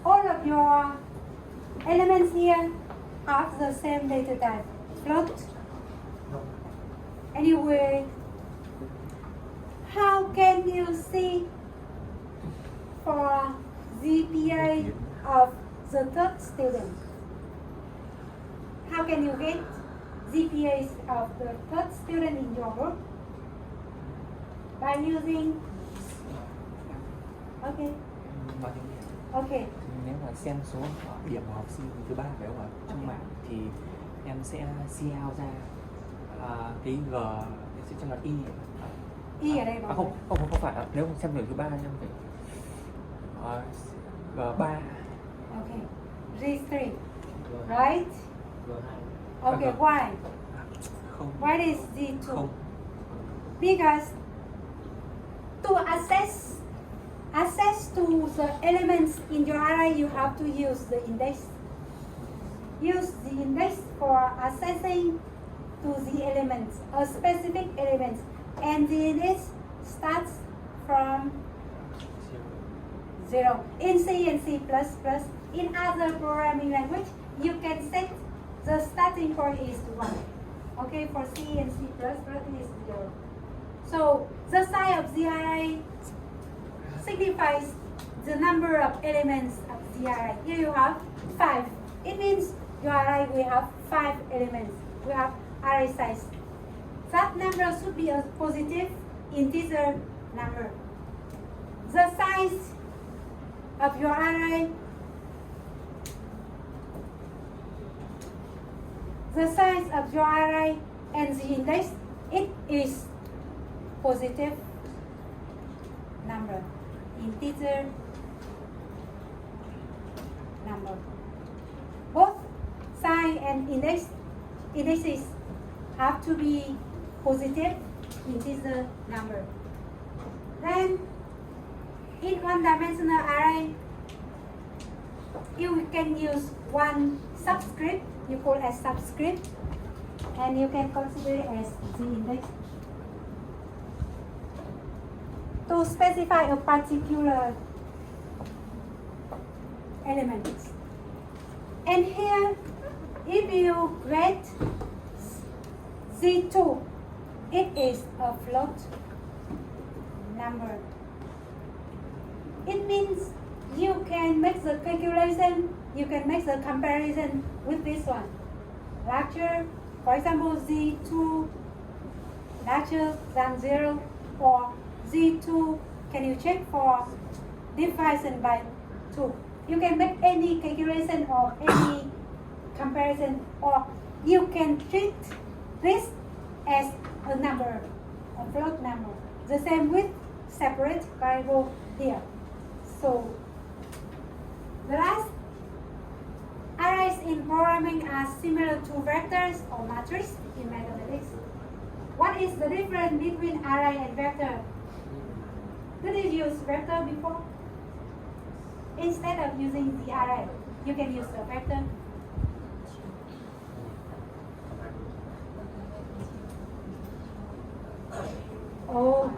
All of your elements here have the same data type. Float. Anyway, how can you see for GPA of the third student? How can you get GPAs of the third student in your group? By using okay. Okay. Nếu mà xem số điểm của học sinh thứ 3 phải không ạ? Trong bảng thì em sẽ see out ra cái G sẽ cho là Y. Y ở đây bằng Không phải ạ. Nếu xem điểm thứ 3 em phải G3. Okay. G3. Right? Okay, why? Không. Why is Z2? Không. Because to access to the elements in your array, you have to use the index. Use the index for accessing to the elements, a specific elements, and the index starts from 0. In C and C++, in other programming language, you can set the starting point is 1. Okay, for C and C++ it is 0. So the size of the array signifies the number of elements of the array. Here you have 5. It means your array will have 5 elements. We have array size. That number should be a positive integer number. The size of your array, and the index, it is positive number, integer number. Both size and indexes have to be positive integer number. Then in one-dimensional array, you can use one subscript, you call as subscript, and you can consider it as the index to specify a particular element. And here, if you get Z2, it is a float number. It means you can make the calculation, you can make the comparison with this one. Larger, for example, Z2 larger than 0, or Z2, can you check for division by 2? You can make any calculation or any comparison, or you can treat this as a number, a float number. The same with separate variable here. So the last arrays in programming are similar to vectors or matrices in mathematics. What is the difference between array and vector? Did you use vector before? Instead of using the array, you can use the vector. Ồ,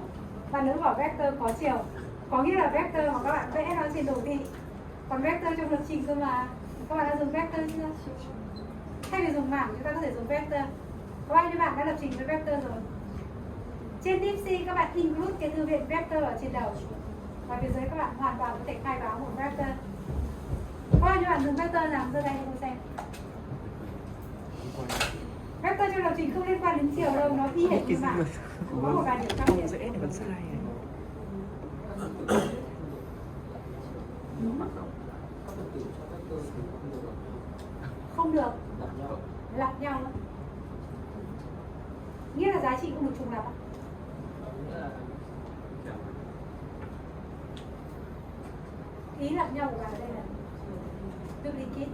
bạn nữ bảo vector có chiều. Có nghĩa là vector mà các bạn vẽ nó trên đồ thị. Còn vector trong lập trình cơ mà. Các bạn đã dùng vector chưa? Thay vì dùng bảng chúng ta có thể dùng vector. Có bao nhiêu bạn đã lập trình với vector rồi? Trên DeepSeek các bạn include cái thư viện vector ở trên đầu. Và phía dưới các bạn hoàn toàn có thể khai báo một vector. Có bao nhiêu bạn dùng vector nào? Giơ tay cho tôi xem. Vector trong lập trình không liên quan đến chiều đâu, nó y hệt như bạn. Có một vài điểm khác biệt. dễ thì vẫn sai này. Không được. Lặp nhau. Nghĩa là giá trị không được trùng lặp. Ý lặp nhau của bạn ở đây là duplicate.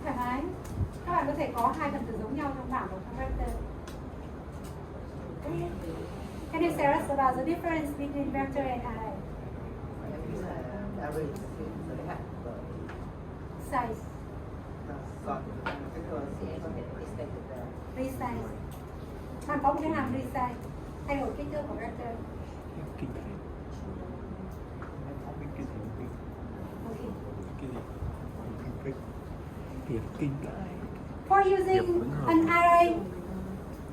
Thoải mái. Các bạn có thể có hai phần tử giống nhau trong bảng của các vector. Can you tell us about the difference between vector and array? Array giới hạn của Size, còn vector sẽ có thể extend được ra. resize. Bạn có một cái hàm resize, thay đổi kích thước của vector. Kinh phết. Cái gì? Okay. Cái gì? Việc kinh lại. For using an array,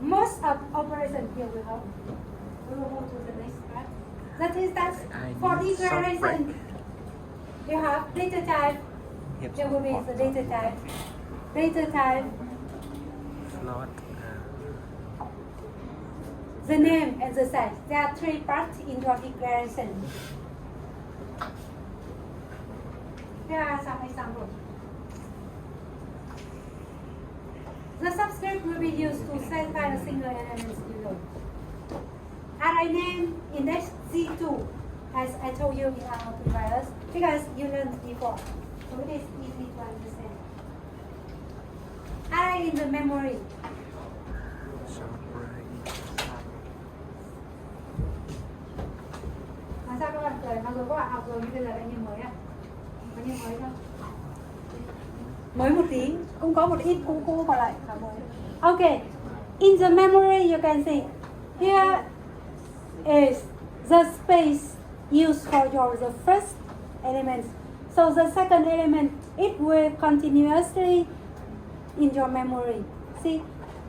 most of operation here will help. We will go to the next part. That is that for declaration, you have data type. There will be the data type. Data type, Float. the name and the size. There are three parts in your declaration. Here are some examples. The subscript will be used to specify the single elements below. Array name index Z2, as I told you in our previous, because you learned before, so it is easy to understand. Array in the memory. Mà sao các bạn cười? Mặc dù các bạn học rồi nhưng bây giờ lại như mới à? Có như mới không? Mới một tí, cũng có một ít cũ còn lại là mới. Okay, in the memory you can see here is the space used for the first element. So the second element, it will continuously in your memory. See,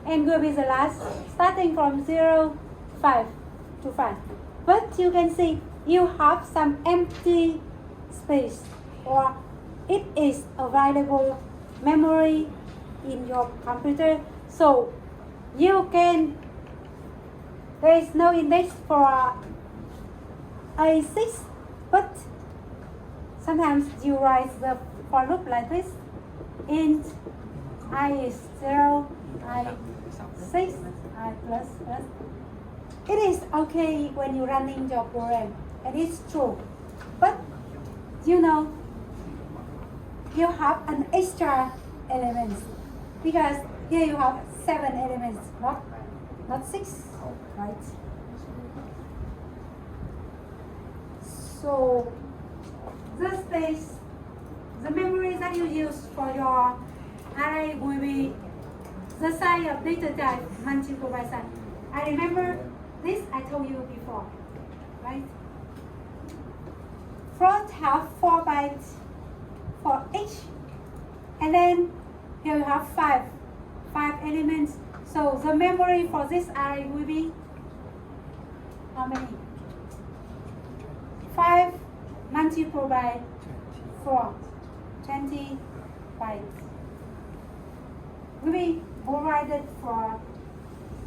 and will be the last, starting from 0, 5 to 5. But you can see you have some empty space, or it is available memory in your computer, so you can, there is no index for A6, but sometimes you write the for loop like this, int I is 0, I 6, I plus. It is okay when you running your program, and it's true, but you know, you have an extra element, because here you have 7 elements, not 6, right? So the space, the memory that you use for your array will be the size of data type multiplied by size. I remember this, I told you before, right? Float have 4 bytes for each, and then here you have 5 elements. So the memory for this array will be how many? 5 multiplied by 4, 20 bytes. Will be provided for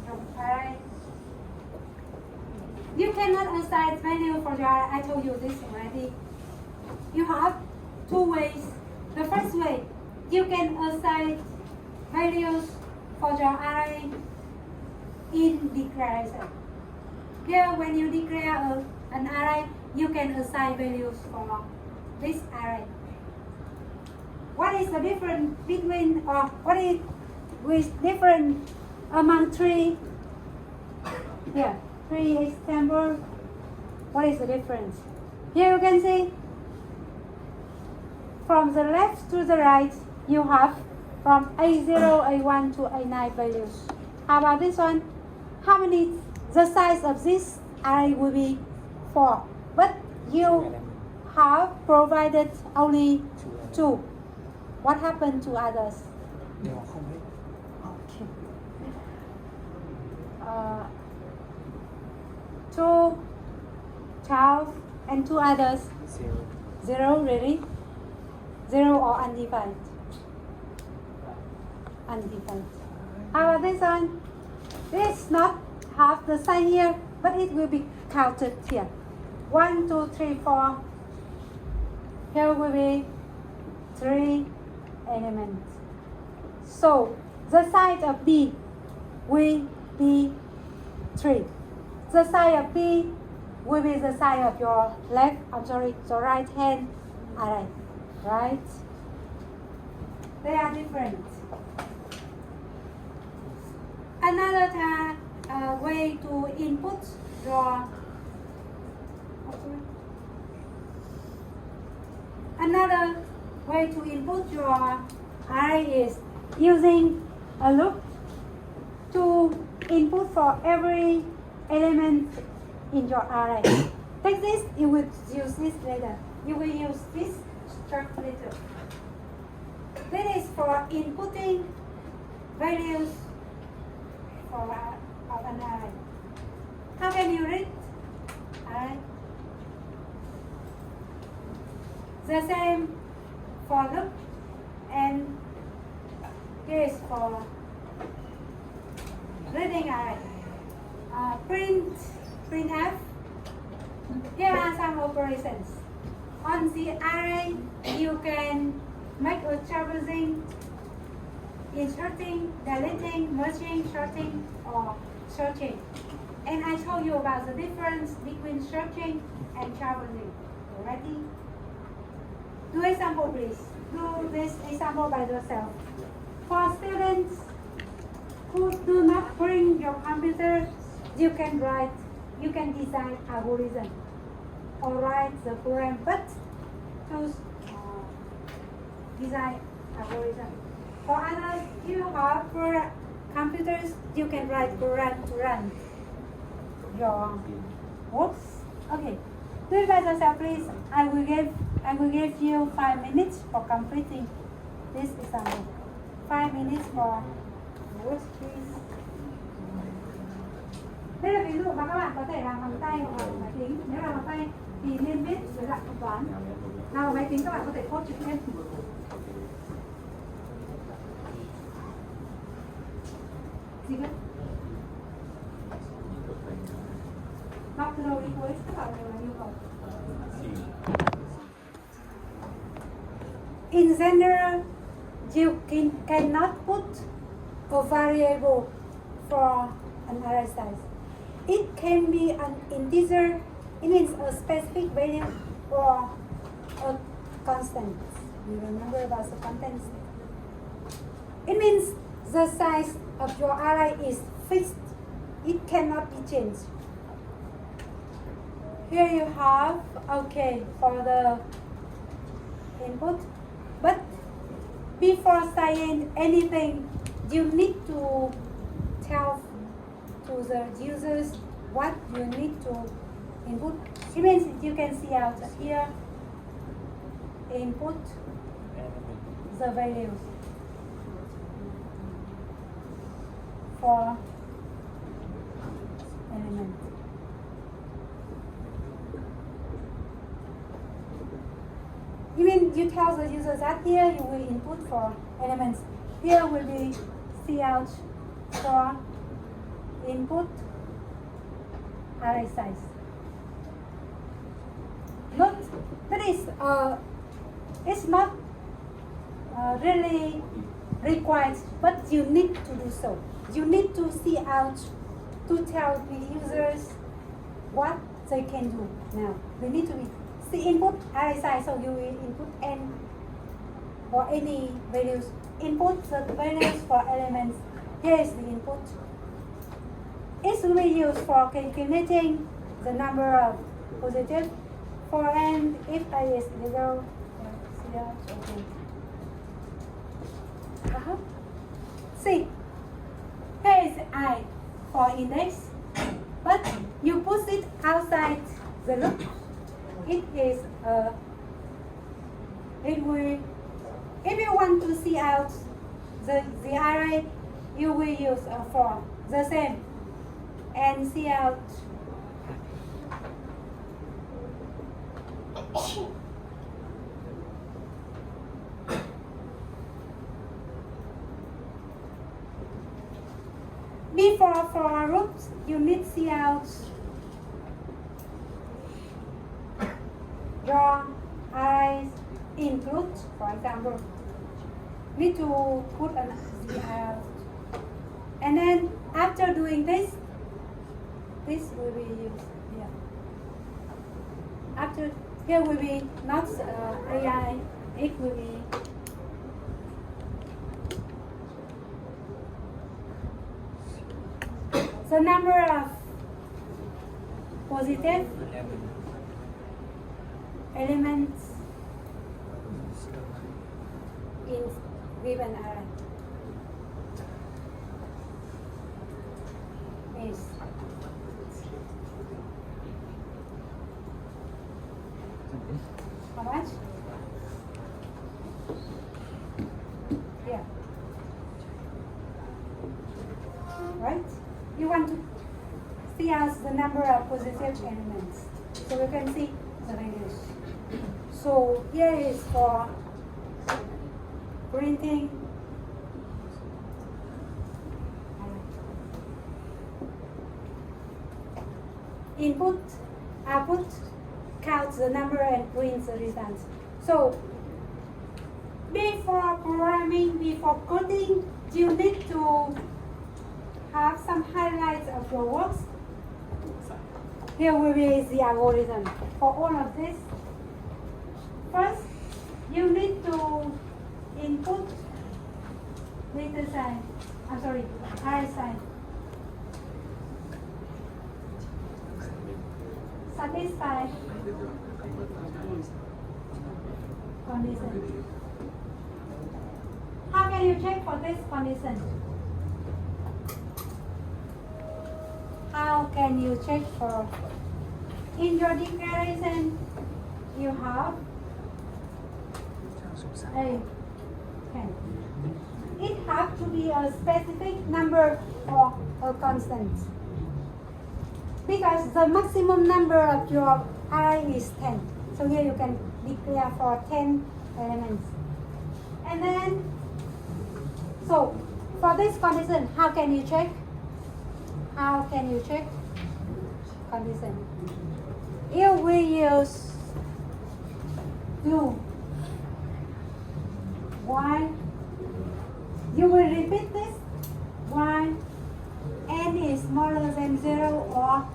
the array. You cannot assign value for your array. I told you this already. You have 2 ways. The first way, you can assign values for your array in declaration. Here, when you declare an array, you can assign values for this array. What is the difference between, or what is with different among three? Here, three example. What is the difference? Here you can see from the left to the right, you have from A0, A1 to A9 values. How about this one? How many? The size of this array will be 4, but you have provided only 2. What happened to others? Đều không hết. Okay. 2, 12, and 2 others. 0. 0, really? 0 or undefined? Undefined. How about this one? This not have the sign here, but it will be counted here. 1, 2, 3, 4. Here will be 3 elements. So the size of B will be 3. The size of B will be the size of your your right hand array, right? They are different. Another way to input your array is using a loop to input for every element in your array. Take this, you will use this later. You will use this struct later. This is for inputting values for of an array. How can you read array? The same for loop, and here is for reading array. Printf. Here are some operations. On the array, you can make a traversing, inserting, deleting, merging, sorting, or searching. And I told you about the difference between searching and traversing. Ready? Do example, please. Do this example by yourself. For students who do not bring your computer, you can design algorithm or write the program, but choose design algorithm. For others, you have computers, you can write program to run your works. Okay, do it by yourself, please. I will give you 5 minutes for completing this example. 5 minutes for works, please. Đây là ví dụ mà các bạn có thể làm bằng tay hoặc là bằng máy tính. Nếu làm bằng tay thì nên viết với dạng thuật toán. Làm bằng máy tính các bạn có thể code trực tiếp. Gì cơ? Đọc từ đầu đi cuối, tất cả đều là yêu cầu. In general, you cannot put a variable for an array size. It can be an integer, it means a specific value, or a constant. You remember about the constants? It means the size of your array is fixed. It cannot be changed. Here you have, okay, for the input, but before saying anything, you need to tell to the users what you need to input. It means you can see out here, input the values for element. You mean you tell the user that here you will input for elements. Here will be cout for input array size. Not that is it's not really required, but you need to do so. You need to see out to tell the users what they can do now. They need to be the input array size, so you will input n or any values. Input the values for elements. Here is the input. It will be used for calculating the number of positive for n if I is zero. Okay. See, here is I for index, but you put it outside the loop. It is it will. If you want to see out the array, you will use a for the same and see out. Before for loops, you need see out draw arrays include, for example, need to put an out, and then after doing this will be used here. After here will be not AI, it will be the number of positive elements in given array is how much? Yeah. Right? You want to see as the number of positive elements. So we can see the values. So here is for printing input, output, counts the number and prints the results. So before programming, before coding, you need to have some highlights of your works. Here will be the algorithm for all of this. First, you need to input data sign, array sign. Satisfy condition. How can you check for this condition? How can you check for? In your declaration, you have a 10. It has to be a specific number or a constant, because the maximum number of your array is 10. So here you can declare for 10 elements. And then, so for this condition, how can you check? How can you check condition? Here we use do while. You will repeat this while n is smaller than 0 or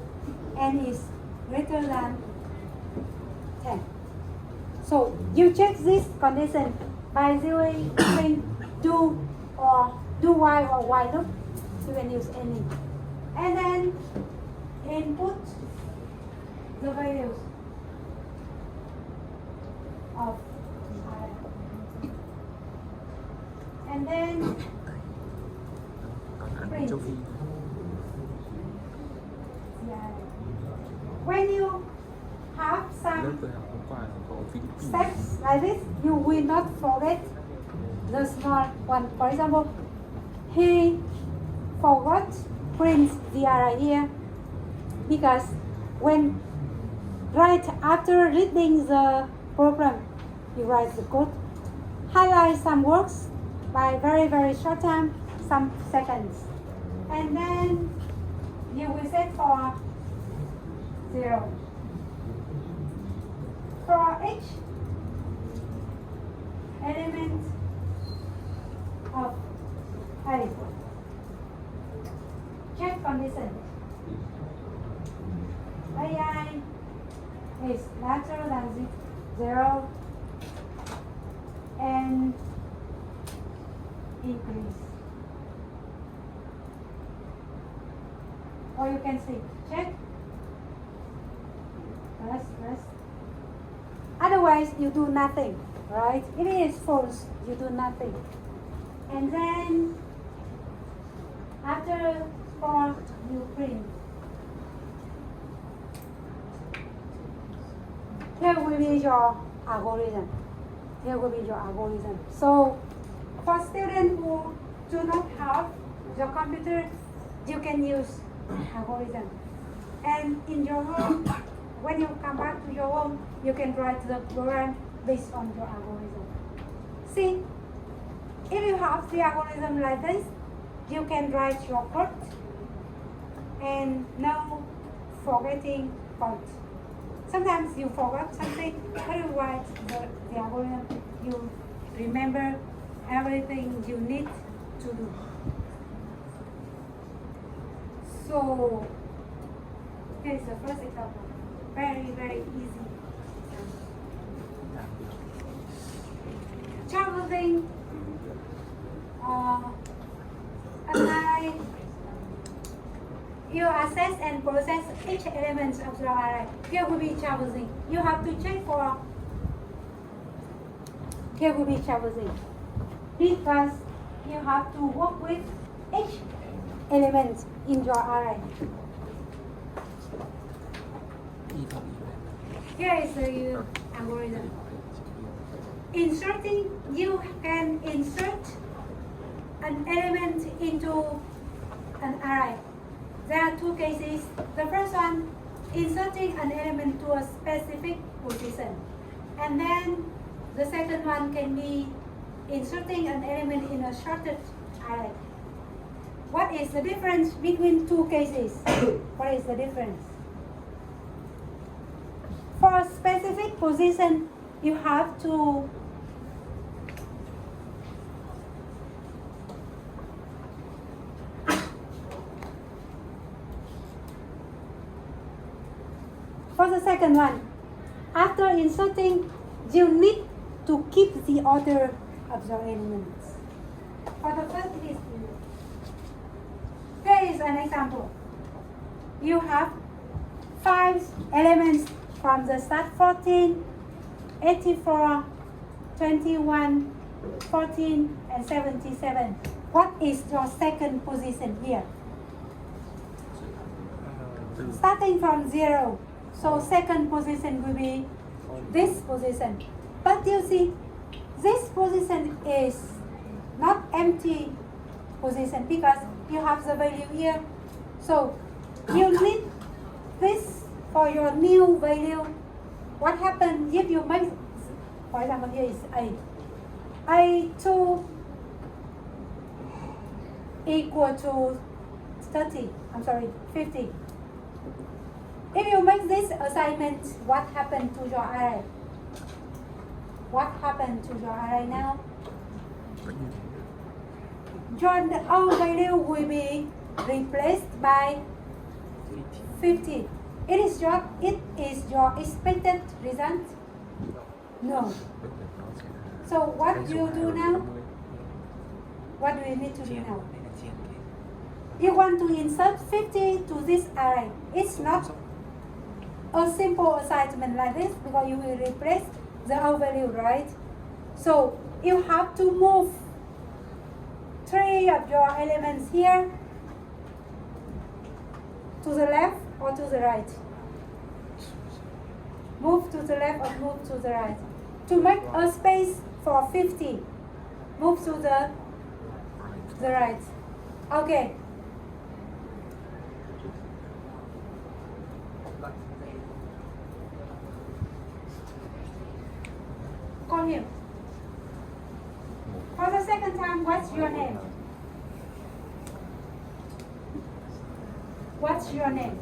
n is greater than 10. So you check this condition by using do or do while or while loop. You can use any. And then input the values of and then print. When you have some steps like this, you will not forget the small one. For example, he forgot print the array here, because when right after reading the program, you write the code, highlight some words by very short time, some seconds, and then you will set for 0 for each element of array. Check condition. 0 and increase. Or you can say check. Plus. Otherwise, you do nothing, right? If it is false, you do nothing. And then, after 4, you print. Here will be your algorithm. Here will be your algorithm. So, for students who do not have your computer, you can use algorithm. And in your home, when you come back to your home, you can write the program based on your algorithm. See, if you have the algorithm like this, you can write your code and no forgetting code. Sometimes you forgot something, when you write the algorithm, you remember everything you need to do. So, here is the first example. Very, very easy. Traveling array, you access and process each element of the array. Here will be traversing. You have to check for here will be traversing because you have to work with each element in your array. Here is the algorithm. Inserting, you can insert an element into an array. There are two cases. The first one, inserting an element to a specific position. And then the second one can be inserting an element in a shorted array. What is the difference between two cases? What is the difference? For a specific position, you have to for the second one, after inserting, you need to keep the order of your elements. For the first case, here is an example. You have 5 elements from the start: 14, 84, 21, 14, and 77. What is your second position here? Starting from 0. So second position will be this position. But you see, this position is not empty position because you have the value here. So you need this for your new value. What happens if you make, for example, here is A. A2 equal to 50. If you make this assignment, what happened to your array? What happened to your array now? Your old value will be replaced by 50. It is your expected result? No. So what do you do now? What do you need to do now? You want to insert 50 to this array. It's not a simple assignment like this because you will replace the old value, right? So you have to move 3 of your elements here to the left or to the right. Move to the left or move to the right. To make a space for 50, move to the right. Okay. Call him. For the second time, what's your name? What's your name?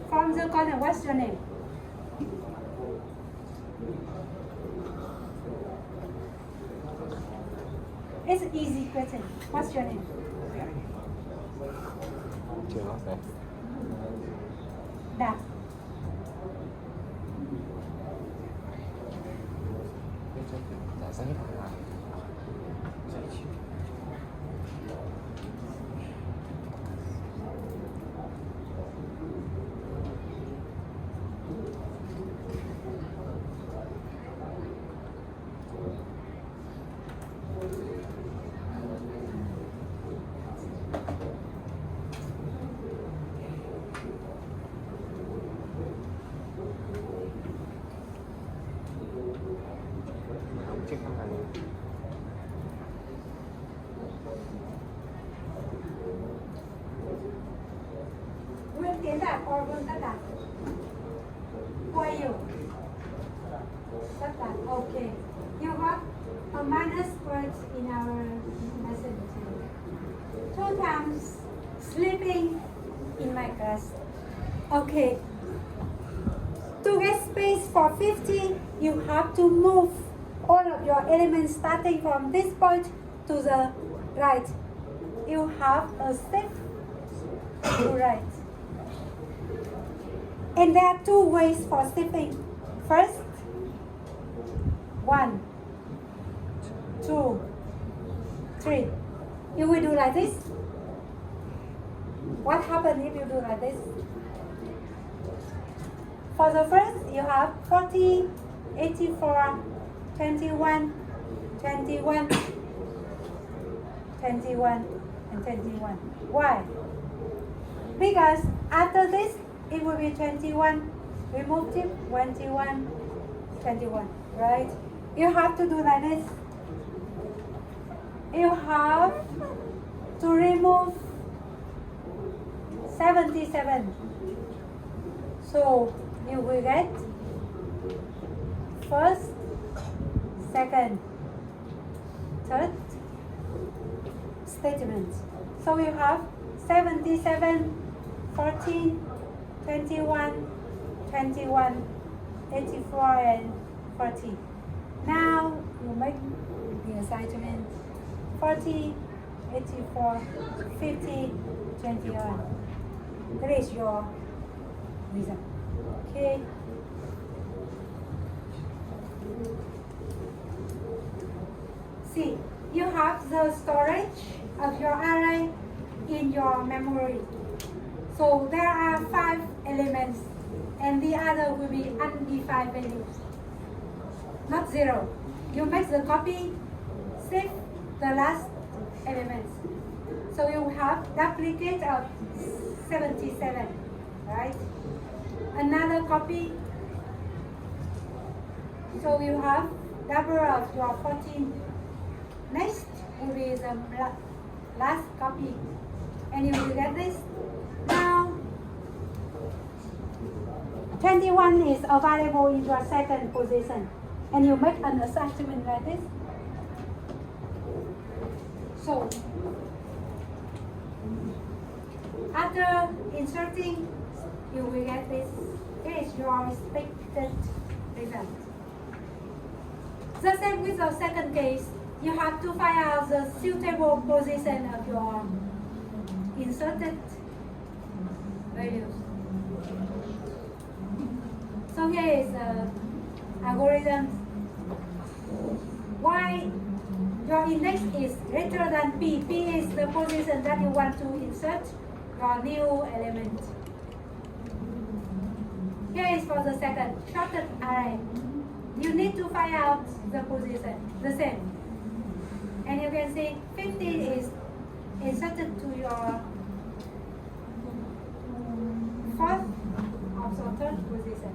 From the corner, what's your name? It's an easy question. What's your name? Đạt. sẽ hết hàng ngày. Giải trí. Check hàng ngày. Nguyên tiến đạt or Vương Tất Đạt? Who are you? Tất Đạt. Okay. You have a minus word in our message. 2 times sleeping in my class. Okay. To get space for 50, you have to move all of your elements starting from this point to the right. You have a step to right. And there are 2 ways for stepping. First, 1, 2, 3. You will do like this. What happens if you do like this? For the first, you have 40, 84, 21, 21, 21, and 21. Why? Because after this, it will be 21. Remove it, 21, 21, right? You have to do like this. You have to remove 77. So you will get first, second, third statement. So you have 77, 14, 21, 21, 84, and 40. Now you make the assignment 40, 84, 50, 21. That is your result. Okay. See, you have the storage of your array in your memory. So there are 5 elements and the other will be undefined values, not 0. You make the copy, save the last elements. So you have duplicate of 77, right? Another copy. So you have double of your 14. Next will be the last copy. And you will get this. Now, 21 is available in your second position. And you make an assignment like this. So, after inserting, you will get this. It is your expected result. The same with the second case. You have to find out the suitable position of your inserted values. So here is the algorithm. Why your index is greater than P. P is the position that you want to insert your new element. Here is for the second shorted array. You need to find out the position, the same. And you can see 15 is inserted to your fourth or third position.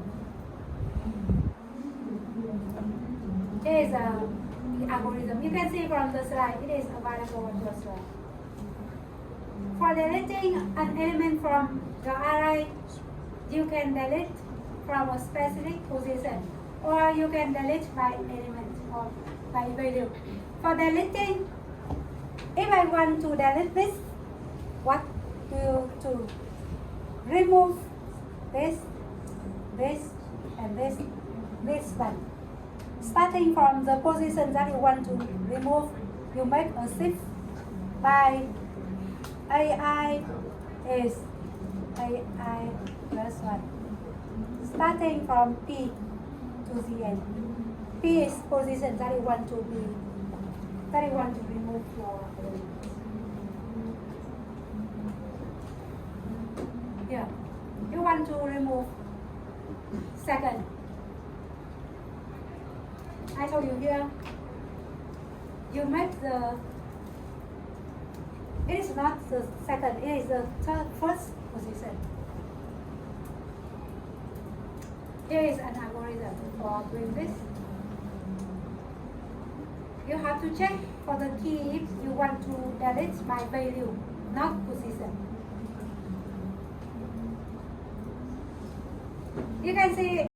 Here is the algorithm. You can see from the slide, it is available on your slide. For deleting an element from the array, you can delete from a specific position, or you can delete by element or by value. For deleting, if I want to delete this, what do you do? Remove this, and this one. Starting from the position that you want to remove, you make a shift by AI is AI plus 1. Starting from P to the end. P is position that you want to be, that you want to remove your. Here, you want to remove second. I told you here, you make the, it is not the second, it is the first position. Here is an algorithm for doing this. You have to check for the key if you want to delete by value, not position. You can see